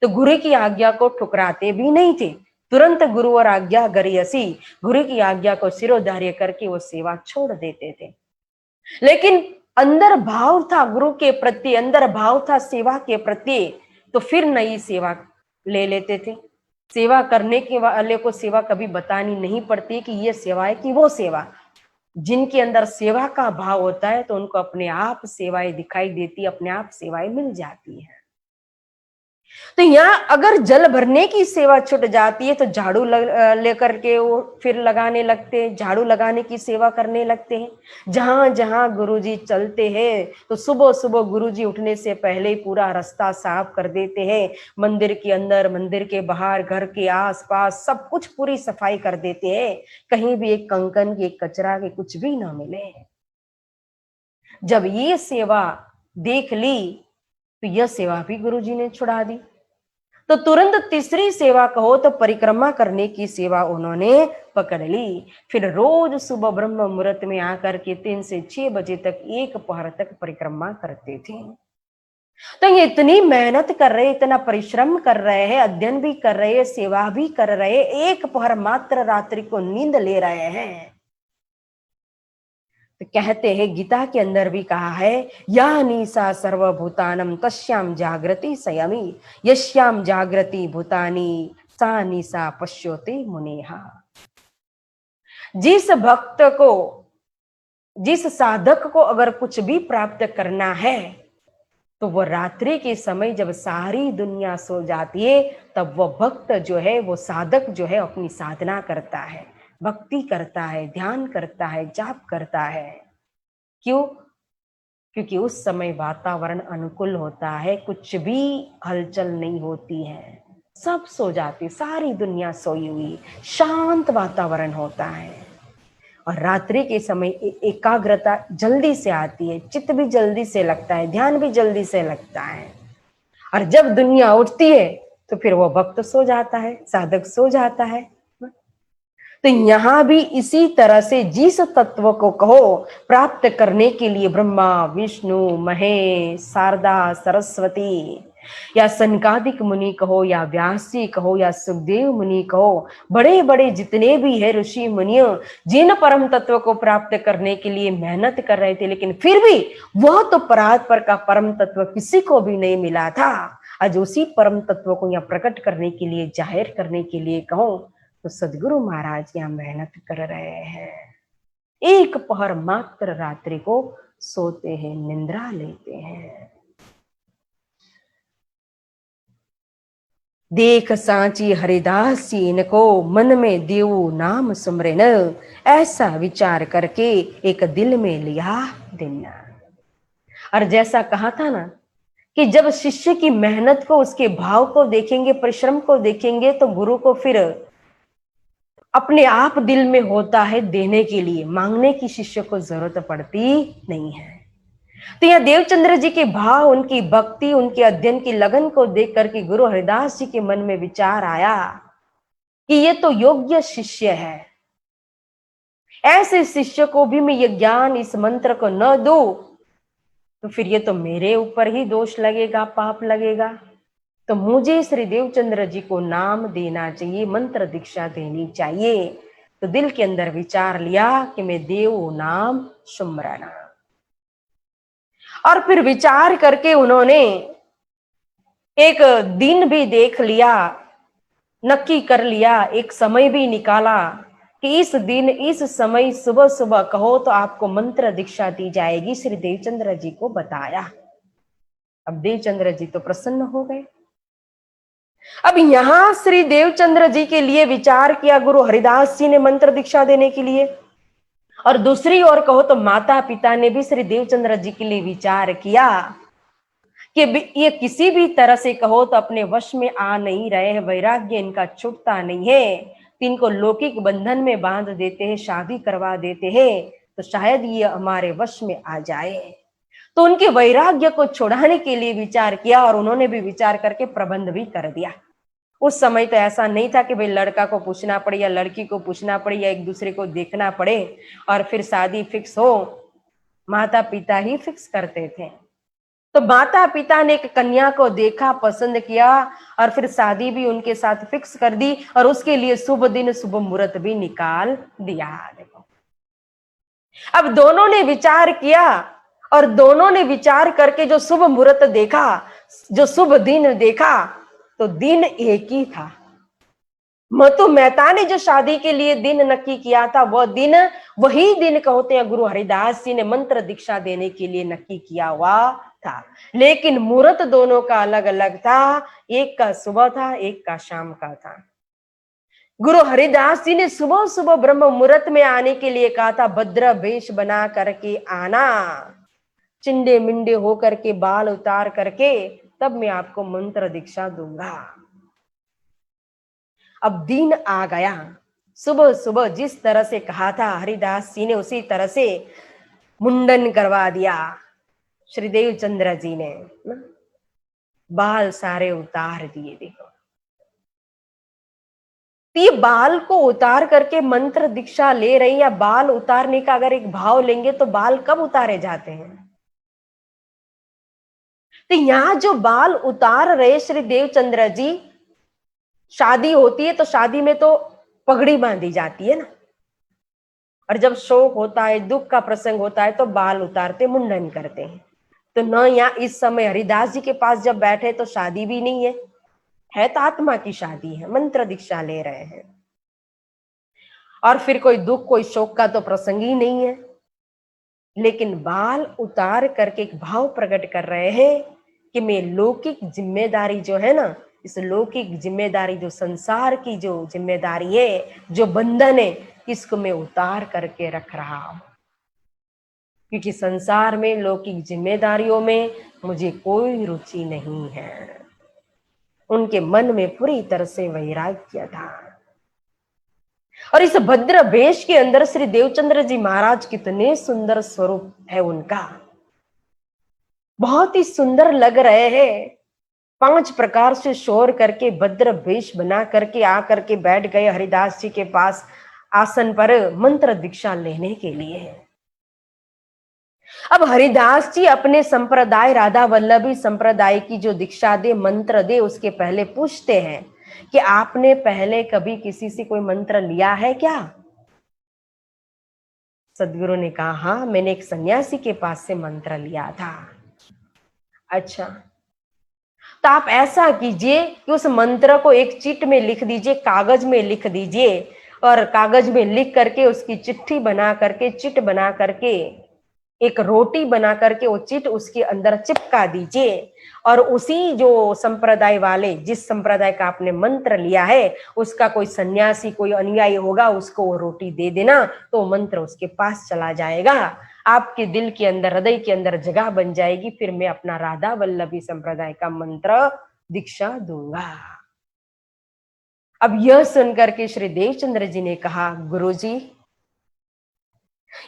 तो गुरु की आज्ञा को ठुकराते भी नहीं थे, तुरंत गुरु और आज्ञा गरियसी, गुरु की आज्ञा को सिरोधार्य करके वो सेवा छोड़ देते थे। लेकिन अंदर भाव था गुरु के प्रति, अंदर भाव था सेवा के प्रति, तो फिर नई सेवा ले लेते थे। सेवा करने के वाले को सेवा कभी बतानी नहीं पड़ती कि ये सेवा है कि वो सेवा। जिनके अंदर सेवा का भाव होता है तो उनको अपने आप सेवाएं दिखाई देती, अपने आप सेवाएं मिल जाती है। तो यहाँ अगर जल भरने की सेवा छूट जाती है तो झाड़ू लेकर के वो फिर लगाने लगते हैं, झाड़ू लगाने की सेवा करने लगते हैं। जहां जहां गुरुजी चलते हैं तो सुबह सुबह गुरुजी उठने से पहले ही पूरा रास्ता साफ कर देते हैं। मंदिर के अंदर, मंदिर के बाहर, घर के आसपास सब कुछ पूरी सफाई कर देते हैं, कहीं भी एक कंकन की, एक कचरा के कुछ भी ना मिले। जब ये सेवा देख ली तो यह सेवा भी गुरुजी ने छुड़ा दी। तो तुरंत तीसरी सेवा कहो तो परिक्रमा करने की सेवा उन्होंने पकड़ ली। फिर रोज सुबह ब्रह्म मुहूर्त में आकर के 3 से 6 बजे तक एक पहर तक परिक्रमा करते थे। तो ये इतनी मेहनत कर रहे, इतना परिश्रम कर रहे हैं, अध्ययन भी कर रहे हैं, सेवा भी कर रहे हैं, एक पहर मात्र रात्रि को नींद ले रहे हैं। तो कहते हैं, गीता के अंदर भी कहा है, या निशा सर्वभूतानम तस्याम जागृति संयमी, यस्याम जागृति भूतानि सा निशा पश्योते मुनेहा। जिस भक्त को जिस साधक को अगर कुछ भी प्राप्त करना है तो वो रात्रि के समय जब सारी दुनिया सो जाती है तब वो भक्त जो है, वो साधक जो है अपनी साधना करता है, भक्ति करता है, ध्यान करता है, जाप करता है। क्यों? क्योंकि उस समय वातावरण अनुकूल होता है, कुछ भी हलचल नहीं होती है, सब सो जाते, सारी दुनिया सोई हुई, शांत वातावरण होता है। और रात्रि के समय एकाग्रता जल्दी से आती है, चित्त भी जल्दी से लगता है, ध्यान भी जल्दी से लगता है। और जब दुनिया उठती है तो फिर वो भक्त सो जाता है, साधक सो जाता है। तो यहां भी इसी तरह से जिस तत्व को कहो प्राप्त करने के लिए ब्रह्मा, विष्णु, महेश, शारदा, सरस्वती या सनकादिक मुनि कहो या व्यास जी कहो या सुखदेव मुनि कहो, बड़े बड़े जितने भी है ऋषि मुनियों, जिन परम तत्व को प्राप्त करने के लिए मेहनत कर रहे थे, लेकिन फिर भी वह तो परात्पर का परम तत्व किसी को भी नहीं मिला था। आज उसी परम तत्व को यहाँ प्रकट करने के लिए, जाहिर करने के लिए कहो तो सदगुरु महाराज यहाँ मेहनत कर रहे हैं। एक पहर मात्र रात्रि को सोते हैं, निंद्रा लेते हैं। देख सांची हरिदास जी इनको मन में देवो नाम सुमरे न, ऐसा विचार करके एक दिल में लिया दिन। और जैसा कहा था ना कि जब शिष्य की मेहनत को, उसके भाव को देखेंगे, परिश्रम को देखेंगे, तो गुरु को फिर अपने आप दिल में होता है देने के लिए, मांगने की शिष्य को जरूरत पड़ती नहीं है। तो यह देवचंद्र जी के भाव, उनकी भक्ति, उनके अध्ययन की लगन को देख करके गुरु हरिदास जी के मन में विचार आया कि ये तो योग्य शिष्य है, ऐसे शिष्य को भी मैं ये ज्ञान, इस मंत्र को न दूं तो फिर ये तो मेरे ऊपर ही दोष लगेगा, पाप लगेगा। तो मुझे श्री देवचंद्र जी को नाम देना चाहिए, मंत्र दीक्षा देनी चाहिए। तो दिल के अंदर विचार लिया कि मैं देव नाम सुमरना। और फिर विचार करके उन्होंने एक दिन भी देख लिया, नक्की कर लिया, एक समय भी निकाला कि इस दिन, इस समय सुबह सुबह कहो तो आपको मंत्र दीक्षा दी जाएगी। श्री देवचंद्र जी को बताया। अब देवचंद्र जी तो प्रसन्न हो गए। अब यहां श्री देवचंद्र जी के लिए विचार किया गुरु हरिदास जी ने मंत्र दीक्षा देने के लिए, और दूसरी ओर कहो तो माता पिता ने भी श्री देवचंद्र जी के लिए विचार किया कि ये किसी भी तरह से कहो तो अपने वश में आ नहीं रहे हैं, वैराग्य इनका छूटता नहीं है, तो इनको लौकिक बंधन में बांध देते हैं, शादी करवा देते हैं तो शायद ये हमारे वश में आ जाए। तो उनके वैराग्य को छुड़ाने के लिए विचार किया, और उन्होंने भी विचार करके प्रबंध भी कर दिया। उस समय तो ऐसा नहीं था कि भाई लड़का को पूछना पड़े या लड़की को पूछना पड़े या एक दूसरे को देखना पड़े और फिर शादी फिक्स हो। माता पिता ही फिक्स करते थे। तो माता पिता ने एक कन्या को देखा, पसंद किया और फिर शादी भी उनके साथ फिक्स कर दी, और उसके लिए शुभ दिन, शुभ मुहूर्त भी निकाल दिया। देखो, अब दोनों ने विचार किया, और दोनों ने विचार करके जो शुभ मुहूर्त देखा, जो शुभ दिन देखा, तो दिन एक ही था। मतु मेहता ने जो शादी के लिए दिन नक्की किया था, वह दिन वही दिन कहते हैं गुरु हरिदास जी ने मंत्र दीक्षा देने के लिए नक्की किया हुआ था। लेकिन मुहूर्त दोनों का अलग अलग था, एक का सुबह था, एक का शाम का था। गुरु हरिदास जी ने सुबह सुबह ब्रह्म मुहूर्त में आने के लिए कहा था, भद्र वेश बना करके आना, चिंडे मिंडे होकर के, बाल उतार करके, तब मैं आपको मंत्र दीक्षा दूंगा। अब दिन आ गया, सुबह सुबह जिस तरह से कहा था हरिदास जी ने, उसी तरह से मुंडन करवा दिया श्री देवचंद्र जी ने। बाल सारे उतार दिए। देखो, ये बाल को उतार करके मंत्र दीक्षा ले रही, या बाल उतारने का अगर एक भाव लेंगे तो बाल कब उतारे जाते हैं? तो यहां जो बाल उतार रहे श्री देवचंद्र जी, शादी होती है तो शादी में तो पगड़ी बांधी जाती है ना, और जब शोक होता है, दुख का प्रसंग होता है तो बाल उतारते, मुंडन करते हैं। तो न यहाँ इस समय हरिदास जी के पास जब बैठे तो शादी भी नहीं है तो आत्मा की शादी है, मंत्र दीक्षा ले रहे हैं, और फिर कोई दुख, कोई शोक का तो प्रसंग ही नहीं है। लेकिन बाल उतार करके एक भाव प्रकट कर रहे हैं कि मैं लौकिक जिम्मेदारी जो है ना, इस लौकिक जिम्मेदारी, जो संसार की जो जिम्मेदारी है, जो बंधन है, इसको मैं उतार करके रख रहा हूं, क्योंकि संसार में लौकिक जिम्मेदारियों में मुझे कोई रुचि नहीं है। उनके मन में पूरी तरह से वैराग्य था। और इस भद्र वेश के अंदर श्री देवचंद्र जी महाराज कितने सुंदर स्वरूप है उनका, बहुत ही सुंदर लग रहे हैं। 5 प्रकार से शोर करके भद्र वेश बना करके आकर के बैठ गए हरिदास जी के पास आसन पर मंत्र दीक्षा लेने के लिए। अब हरिदास जी अपने संप्रदाय, राधा वल्लभी संप्रदाय की जो दीक्षा दे, मंत्र दे, उसके पहले पूछते हैं कि आपने पहले कभी किसी से कोई मंत्र लिया है क्या? सदगुरु ने कहा, हाँ, मैंने एक सन्यासी के पास से मंत्र लिया था। अच्छा, तो आप ऐसा कीजिए कि उस मंत्र को एक चिट में लिख दीजिए, कागज में लिख दीजिए, और कागज में लिख करके उसकी चिट्ठी बना करके, चिट बना करके, एक रोटी बना करके वो चिट उसके अंदर चिपका दीजिए, और उसी जो संप्रदाय वाले, जिस संप्रदाय का आपने मंत्र लिया है, उसका कोई सन्यासी, कोई अनुयायी होगा, उसको वो रोटी दे देना, तो मंत्र उसके पास चला जाएगा, आपके दिल के अंदर, हृदय के अंदर जगह बन जाएगी। फिर मैं अपना राधा वल्लभी संप्रदाय का मंत्र दीक्षा दूंगा। अब यह सुनकर के श्री देवचंद्र जी ने कहा, गुरुजी,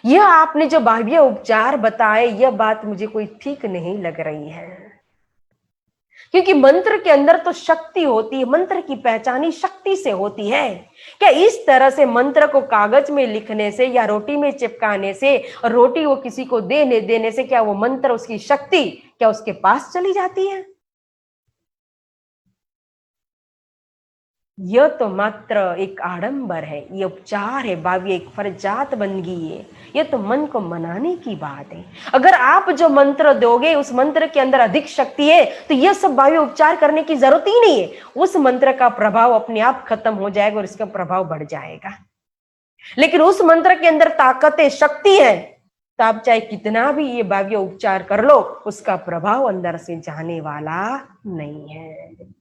यह आपने जो बाह्य उपचार बताए, यह बात मुझे कोई ठीक नहीं लग रही है, क्योंकि मंत्र के अंदर तो शक्ति होती है, मंत्र की पहचान ही शक्ति से होती है। क्या इस तरह से मंत्र को कागज में लिखने से या रोटी में चिपकाने से, और रोटी वो किसी को देने से, क्या वो मंत्र, उसकी शक्ति क्या उसके पास चली जाती है? यह तो मात्र एक आडंबर है, ये उपचार है, बाव्य एक फरजात बंदगी है, ये तो मन को मनाने की बात है। अगर आप जो मंत्र दोगे, उस मंत्र के अंदर अधिक शक्ति है, तो यह सब बाह्य उपचार करने की जरूरत ही नहीं है। उस मंत्र का प्रभाव अपने आप खत्म हो जाएगा और इसका प्रभाव बढ़ जाएगा। लेकिन उस मंत्र के अंदर ताकत है, शक्ति है, तो आप चाहे कितना भी ये बाह्य उपचार कर लो, उसका प्रभाव अंदर से जाने वाला नहीं है।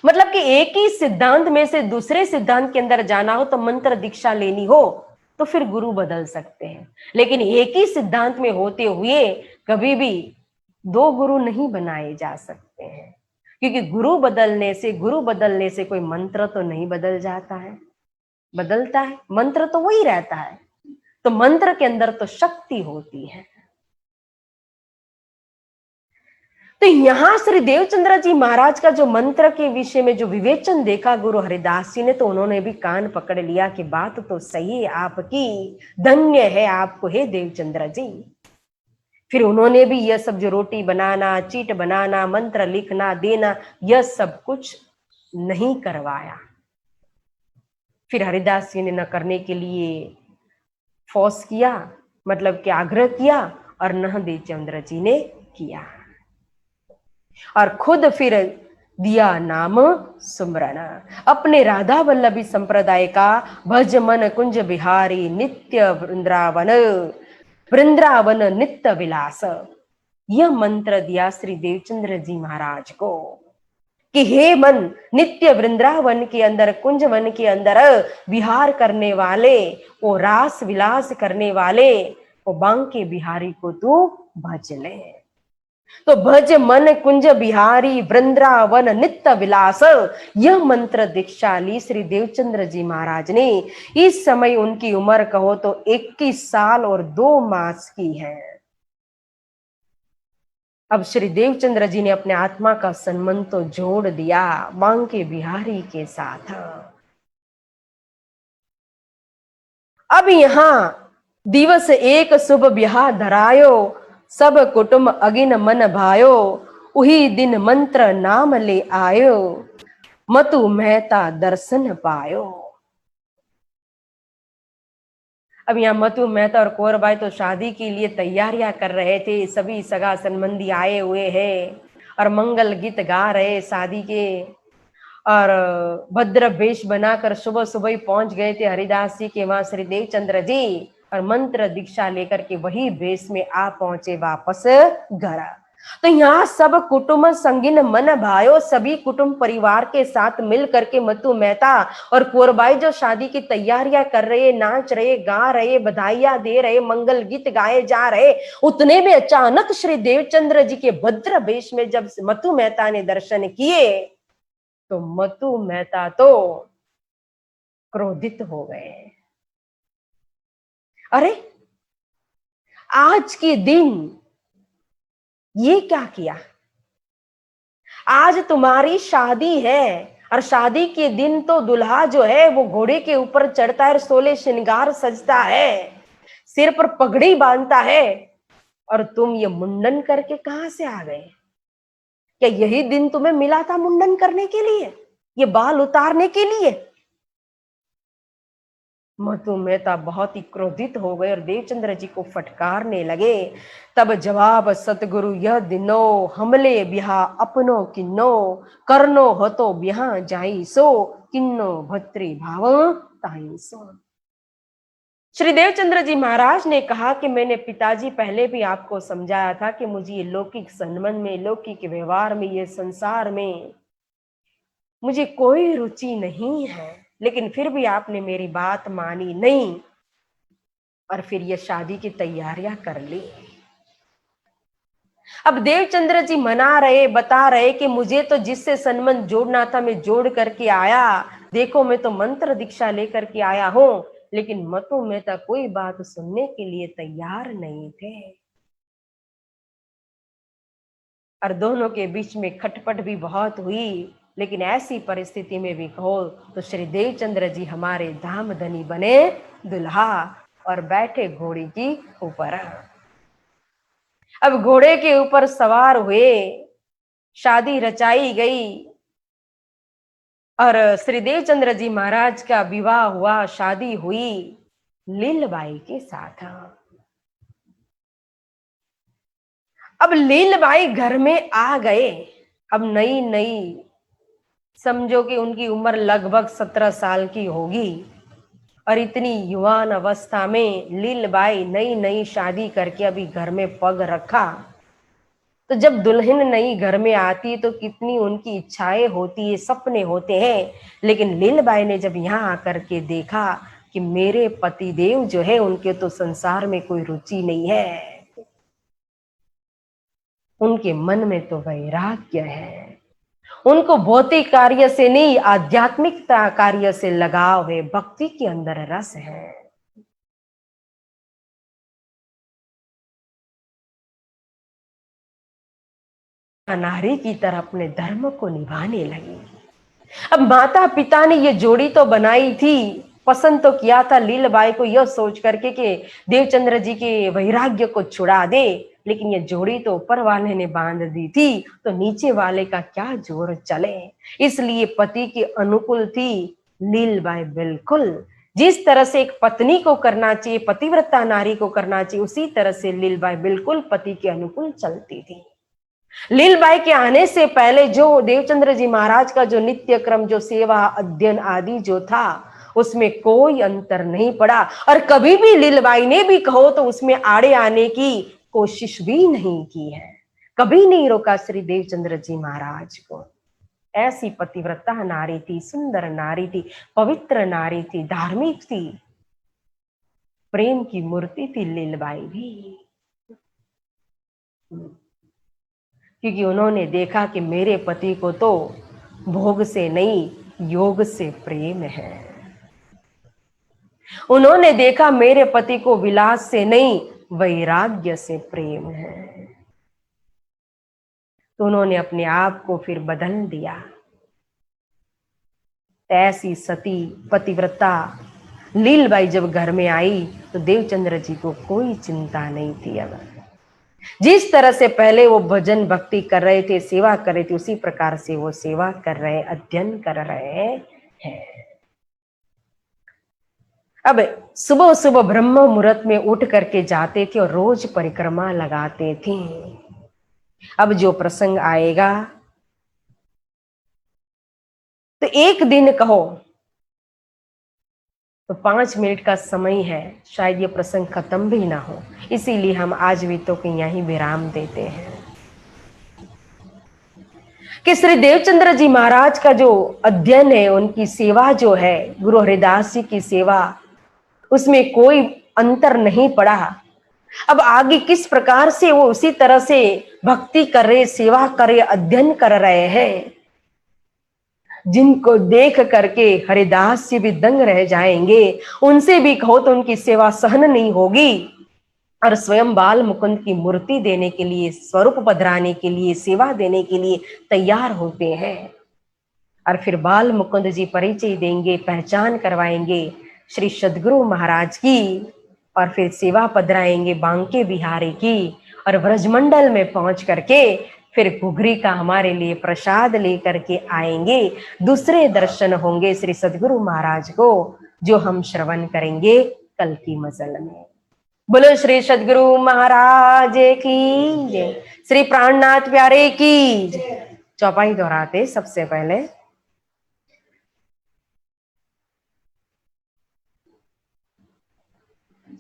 मतलब कि एक ही सिद्धांत में से दूसरे सिद्धांत के अंदर जाना हो, तो मंत्र दीक्षा लेनी हो, तो फिर गुरु बदल सकते हैं। लेकिन एक ही सिद्धांत में होते हुए कभी भी 2 गुरु नहीं बनाए जा सकते हैं, क्योंकि गुरु बदलने से कोई मंत्र तो नहीं बदल जाता है, बदलता है, मंत्र तो वही रहता है। तो मंत्र के अंदर तो शक्ति होती है। तो यहां श्री देवचंद्र जी महाराज का जो मंत्र के विषय में जो विवेचन देखा गुरु हरिदास जी ने, तो उन्होंने भी कान पकड़ लिया कि बात तो सही है आपकी, धन्य है आपको हे देवचंद्र जी। फिर उन्होंने भी यह सब जो रोटी बनाना, चीट बनाना, मंत्र लिखना देना, यह सब कुछ नहीं करवाया। फिर हरिदास जी ने न करने के लिए फोर्स किया, मतलब कि आग्रह किया, और न देवचंद्र जी ने किया, और खुद फिर दिया नाम सुमरन। अपने राधा वल्लभी संप्रदाय का भज मन कुंज बिहारी नित्य वृंदावन, वृंदावन नित्य विलास, यह मंत्र दिया श्री देवचंद्र जी महाराज को कि हे मन, नित्य वृंदावन के अंदर, कुंज वन के अंदर विहार करने वाले, वो रास विलास करने वाले, वो बांके बिहारी को तू भज ले। तो भज मन कुंज बिहारी वृंदावन नित्य विलास, यह मंत्र दीक्षा ली श्री देवचंद्र जी महाराज ने। इस समय उनकी उम्र कहो तो 21 साल और 2 मास की है। अब श्री देवचंद्र जी ने अपने आत्मा का संबंध तो जोड़ दिया बांके बिहारी के साथ। अब यहां दिवस एक शुभ ब्याह धरायो, सब कुटुंब अगिन मन भायो, उही दिन मंत्र नाम ले आयो, मतु मेहता दर्शन पायो। अब यहाँ मतु मेहता और कौरबाई तो शादी के लिए तैयारियां कर रहे थे, सभी सगा संबंधी आए हुए हैं और मंगल गीत गा रहे शादी के, और भद्र वेश बनाकर सुबह सुबह ही पहुंच गए थे हरिदास जी के वहां श्री देवचंद्र जी। और मंत्र दीक्षा लेकर के वही भेष में आ पहुंचे वापस घर। तो यहाँ सब कुटुंब संगिन मन भाइयों, सभी कुटुंब परिवार के साथ मिल करके मतु मेहता और कुंवरबाई जो शादी की तैयारियां कर रहे, नाच रहे, गा रहे, बधाइयां दे रहे, मंगल गीत गाए जा रहे, उतने में अचानक श्री देवचंद्र जी के भद्र वेश में जब मतु मेहता ने दर्शन किए तो मतु मेहता तो क्रोधित हो गए। अरे आज के दिन ये क्या किया? आज तुम्हारी शादी है और शादी के दिन तो दुल्हा जो है वो घोड़े के ऊपर चढ़ता है, सोले श्रृंगार सजता है, सिर पर पगड़ी बांधता है, और तुम ये मुंडन करके कहां से आ गए? क्या यही दिन तुम्हें मिला था मुंडन करने के लिए, ये बाल उतारने के लिए? मतु मेहता बहुत ही क्रोधित हो गए और देवचंद्र जी को फटकारने लगे। तब जवाब सतगुरु यह दिनो, हमले बिहा अपनो किन्नो, करनो हो तो बिहा जाई सो, किन्नो भत्री भाव ताई सो। श्री देवचंद्र जी महाराज ने कहा कि मैंने पिताजी पहले भी आपको समझाया था कि मुझे ये लौकिक संबंध में, लौकिक व्यवहार में, ये संसार में मुझे कोई रुचि नहीं है, लेकिन फिर भी आपने मेरी बात मानी नहीं और फिर ये शादी की तैयारियां कर ली। अब देवचंद्र जी मना रहे, बता रहे कि मुझे तो जिससे संबंध जोड़ना था मैं जोड़ करके आया, देखो मैं तो मंत्र दीक्षा लेकर के आया हूं, लेकिन मतु मेहता कोई बात सुनने के लिए तैयार नहीं थे और दोनों के बीच में खटपट भी बहुत हुई। लेकिन ऐसी परिस्थिति में भी कहो तो श्री देवचंद्र जी हमारे धामधनी बने दुल्हा और बैठे घोड़ी की ऊपर। अब घोड़े के ऊपर सवार हुए, शादी रचाई गई और श्री देवचंद्र जी महाराज का विवाह हुआ, शादी हुई लीलबाई के साथ। अब लीलबाई घर में आ गए। अब नई नई, समझो कि उनकी उम्र लगभग 17 साल की होगी और इतनी युवान अवस्था में लीलबाई नई नई शादी करके अभी घर में पग रखा। तो जब दुल्हन नई घर में आती तो कितनी उनकी इच्छाएं होती है, सपने होते हैं, लेकिन लीलबाई ने जब यहाँ आकर के देखा कि मेरे पतिदेव जो है उनके तो संसार में कोई रुचि नहीं है, उनके मन में तो वैराग्य है, उनको भौतिक कार्य से नहीं आध्यात्मिकता कार्य से लगाव है, भक्ति के अंदर रस है। नारी की तरह अपने धर्म को निभाने लगी। अब माता पिता ने ये जोड़ी तो बनाई थी, पसंद तो किया था लीलबाई को यह सोच करके कि देवचंद्र जी के वैराग्य को छुड़ा दे, लेकिन ये जोड़ी तो ऊपर वाले ने बांध दी थी, तो नीचे वाले का क्या जोर चले। इसलिए पति के अनुकूल थी लीलबाई। बिल्कुल जिस तरह से एक पत्नी को करना चाहिए, पतिव्रता नारी को करना चाहिए, उसी तरह से लीलबाई बिल्कुल पति के अनुकूल चलती थी। लीलबाई के आने से पहले जो देवचंद्र जी महाराज का जो नित्य क्रम, जो सेवा अध्ययन आदि जो था, उसमें कोई अंतर नहीं पड़ा और कभी भी लीलबाई ने भी कहो तो उसमें आड़े आने की कोशिश भी नहीं की है, कभी नहीं रोका श्री देवचंद्र जी महाराज को। ऐसी पतिव्रता नारी थी, सुंदर नारी थी, पवित्र नारी थी, धार्मिक थी, प्रेम की मूर्ति थी लीलबाई भी। क्योंकि उन्होंने देखा कि मेरे पति को तो भोग से नहीं योग से प्रेम है, उन्होंने देखा मेरे पति को विलास से नहीं वैराग्य से प्रेम है, तो उन्होंने अपने आप को फिर बदल दिया। ऐसी सती पतिव्रता लीलबाई जब घर में आई तो देवचंद्र जी को कोई चिंता नहीं थी। अब जिस तरह से पहले वो भजन भक्ति कर रहे थे, सेवा कर रहे थे, उसी प्रकार से वो सेवा कर रहे, अध्ययन कर रहे हैं। अब सुबह सुबह ब्रह्म मुहूर्त में उठ करके जाते थे और रोज परिक्रमा लगाते थे। अब जो प्रसंग आएगा तो एक दिन कहो तो 5 मिनट का समय है, शायद ये प्रसंग खत्म भी ना हो, इसीलिए हम आज भी तो कि यहीं विराम देते हैं कि श्री देवचंद्र जी महाराज का जो अध्ययन है, उनकी सेवा जो है, गुरु हरिदास जी की सेवा, उसमें कोई अंतर नहीं पड़ा। अब आगे किस प्रकार से वो उसी तरह से भक्ति कर रहे, सेवा कर रहे, अध्ययन कर रहे हैं, जिनको देख करके हरिदास जी भी दंग रह जाएंगे। उनसे भी कहो तो उनकी सेवा सहन नहीं होगी, और स्वयं बाल मुकुंद की मूर्ति देने के लिए, स्वरूप पधराने के लिए, सेवा देने के लिए तैयार होते हैं। और फिर बाल मुकुंद जी परिचय देंगे, पहचान करवाएंगे श्री सद्गुरु महाराज की, और फिर सेवा पधराएंगे बांके बिहारी की, और ब्रजमंडल में पहुंच करके फिर घुघरी का हमारे लिए प्रसाद लेकर के आएंगे। दूसरे दर्शन होंगे श्री सद्गुरु महाराज को, जो हम श्रवण करेंगे कल की मजल में। बोलो श्री सद्गुरु महाराज की जय, श्री प्राणनाथ प्यारे की जय। चौपाई दोहराते सबसे पहले,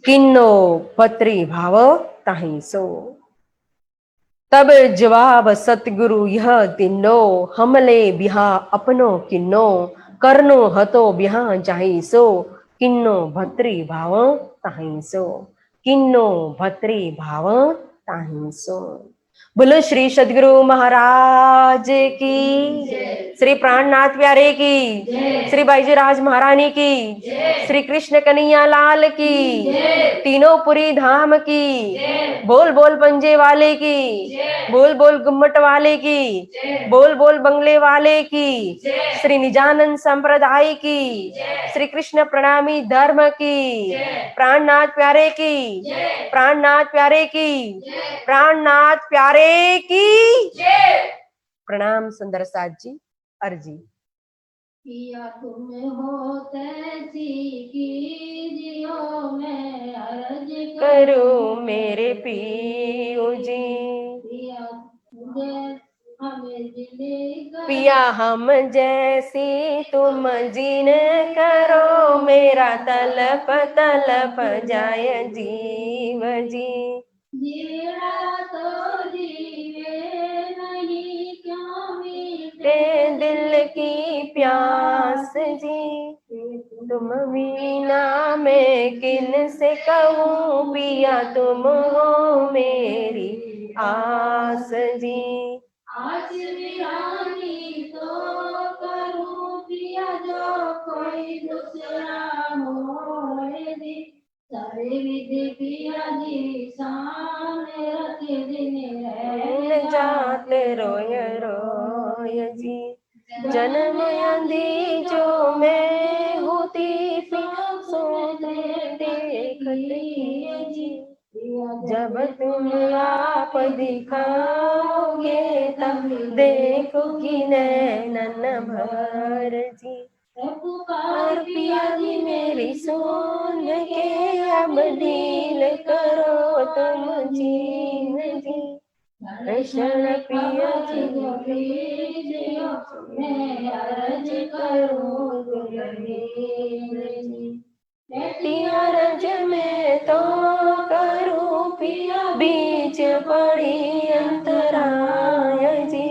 किन्नो पत्री भाव ताहि सो, तब जवाब सतगुरु यह तिन्नो, हमले बिहा अपनो किन्नो, करनो हतो बिहा जाहि सो, किन्नो भत्री भाव ताहि सो, किन्नो भत्री भाव ताहि सो। बोलो श्री सद्गुरु महाराज की, श्री प्राणनाथ प्यारे की, श्री बाईजीराज महारानी की, श्री कृष्ण कन्हैया लाल की, तीनों पुरी धाम की, बोल बोल पंजे वाले की, बोल बोल गुम्मट वाले की, बोल बोल बंगले वाले की, श्री निजानंद संप्रदाय की, श्री कृष्ण प्रणामी धर्म की, प्राणनाथ प्यारे की, प्राणनाथ प्यारे की, प्राणनाथ प्यारे की प्रणाम। सुंदर साथ जी अर्जी। पिया तुम हो तैसी कीजियो, मैं अर्ज करो मेरे पियो जी, पिया मुझे हमें जिले पिया हम जैसी तुम जिन करो, मेरा तलप तलप जाय जीव जी, जीड़ा तो जीवे नहीं, क्यों ते दिल की प्यास जी, तुम बिना मैं किन से कहूँ, पिया तुम हो मेरी आस जी, आज वीरानी तो करूं पिया, जो कोई दूसरा मोरे दी, सारे विधि पिया जी सामने रख दिन रहन जाते रोय रोय जी, जन्म अंधी जो मैं होती सो देखती जी, जब तुम आप दिखाओगे तब देखोगी नैनन भर जी, पुकार पिया जी मेरी सुन के, अब ढील करो तुम जीन जी, कृष्ण पिया जी मैं अर्ज करूं रज में तो करूं पिया, बीच पड़ी अंतराय जी,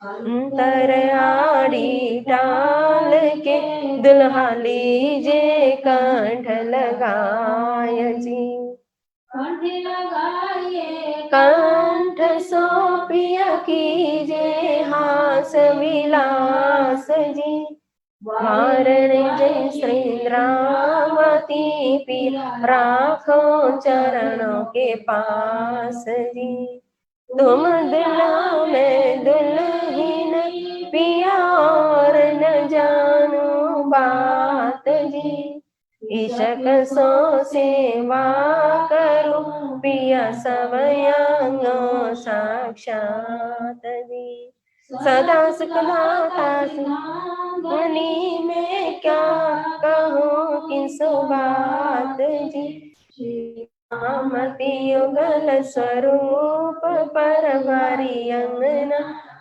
अंतर आड़ी डाल के दुल्हा लीजे कंठ लगाय जी, कंठ लगाइए कंठ सो पिया कीजे हास विलास जी, वारण जय श्री इंद्रावती पिया राखो चरणों के पास जी, तुम दुल्हा में दुल्हीन पिया, और न जानो बात जी, इशक सो सेवा करूं पिया, समयांगो साक्षात जी, सदा सुखदाता मनी में क्या कहूँ किस बात जी, मति युगल स्वरूप पर भारी अंगना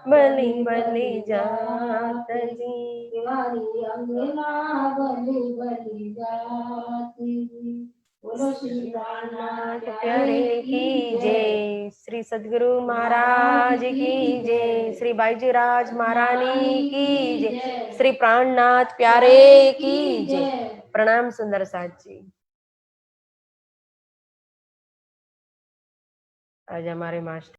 बलि बलि जात जी। तिवारी अंगना बलि बलि जात जी। बोलो श्री प्राणनाथ प्यारे की जय। श्री सद्गुरु महाराज की जय। श्री बाईजी राज महारानी की जय। श्री प्राणनाथ प्यारे की जय। प्रणाम सुंदर साथ जी। आज हमारे मास्टर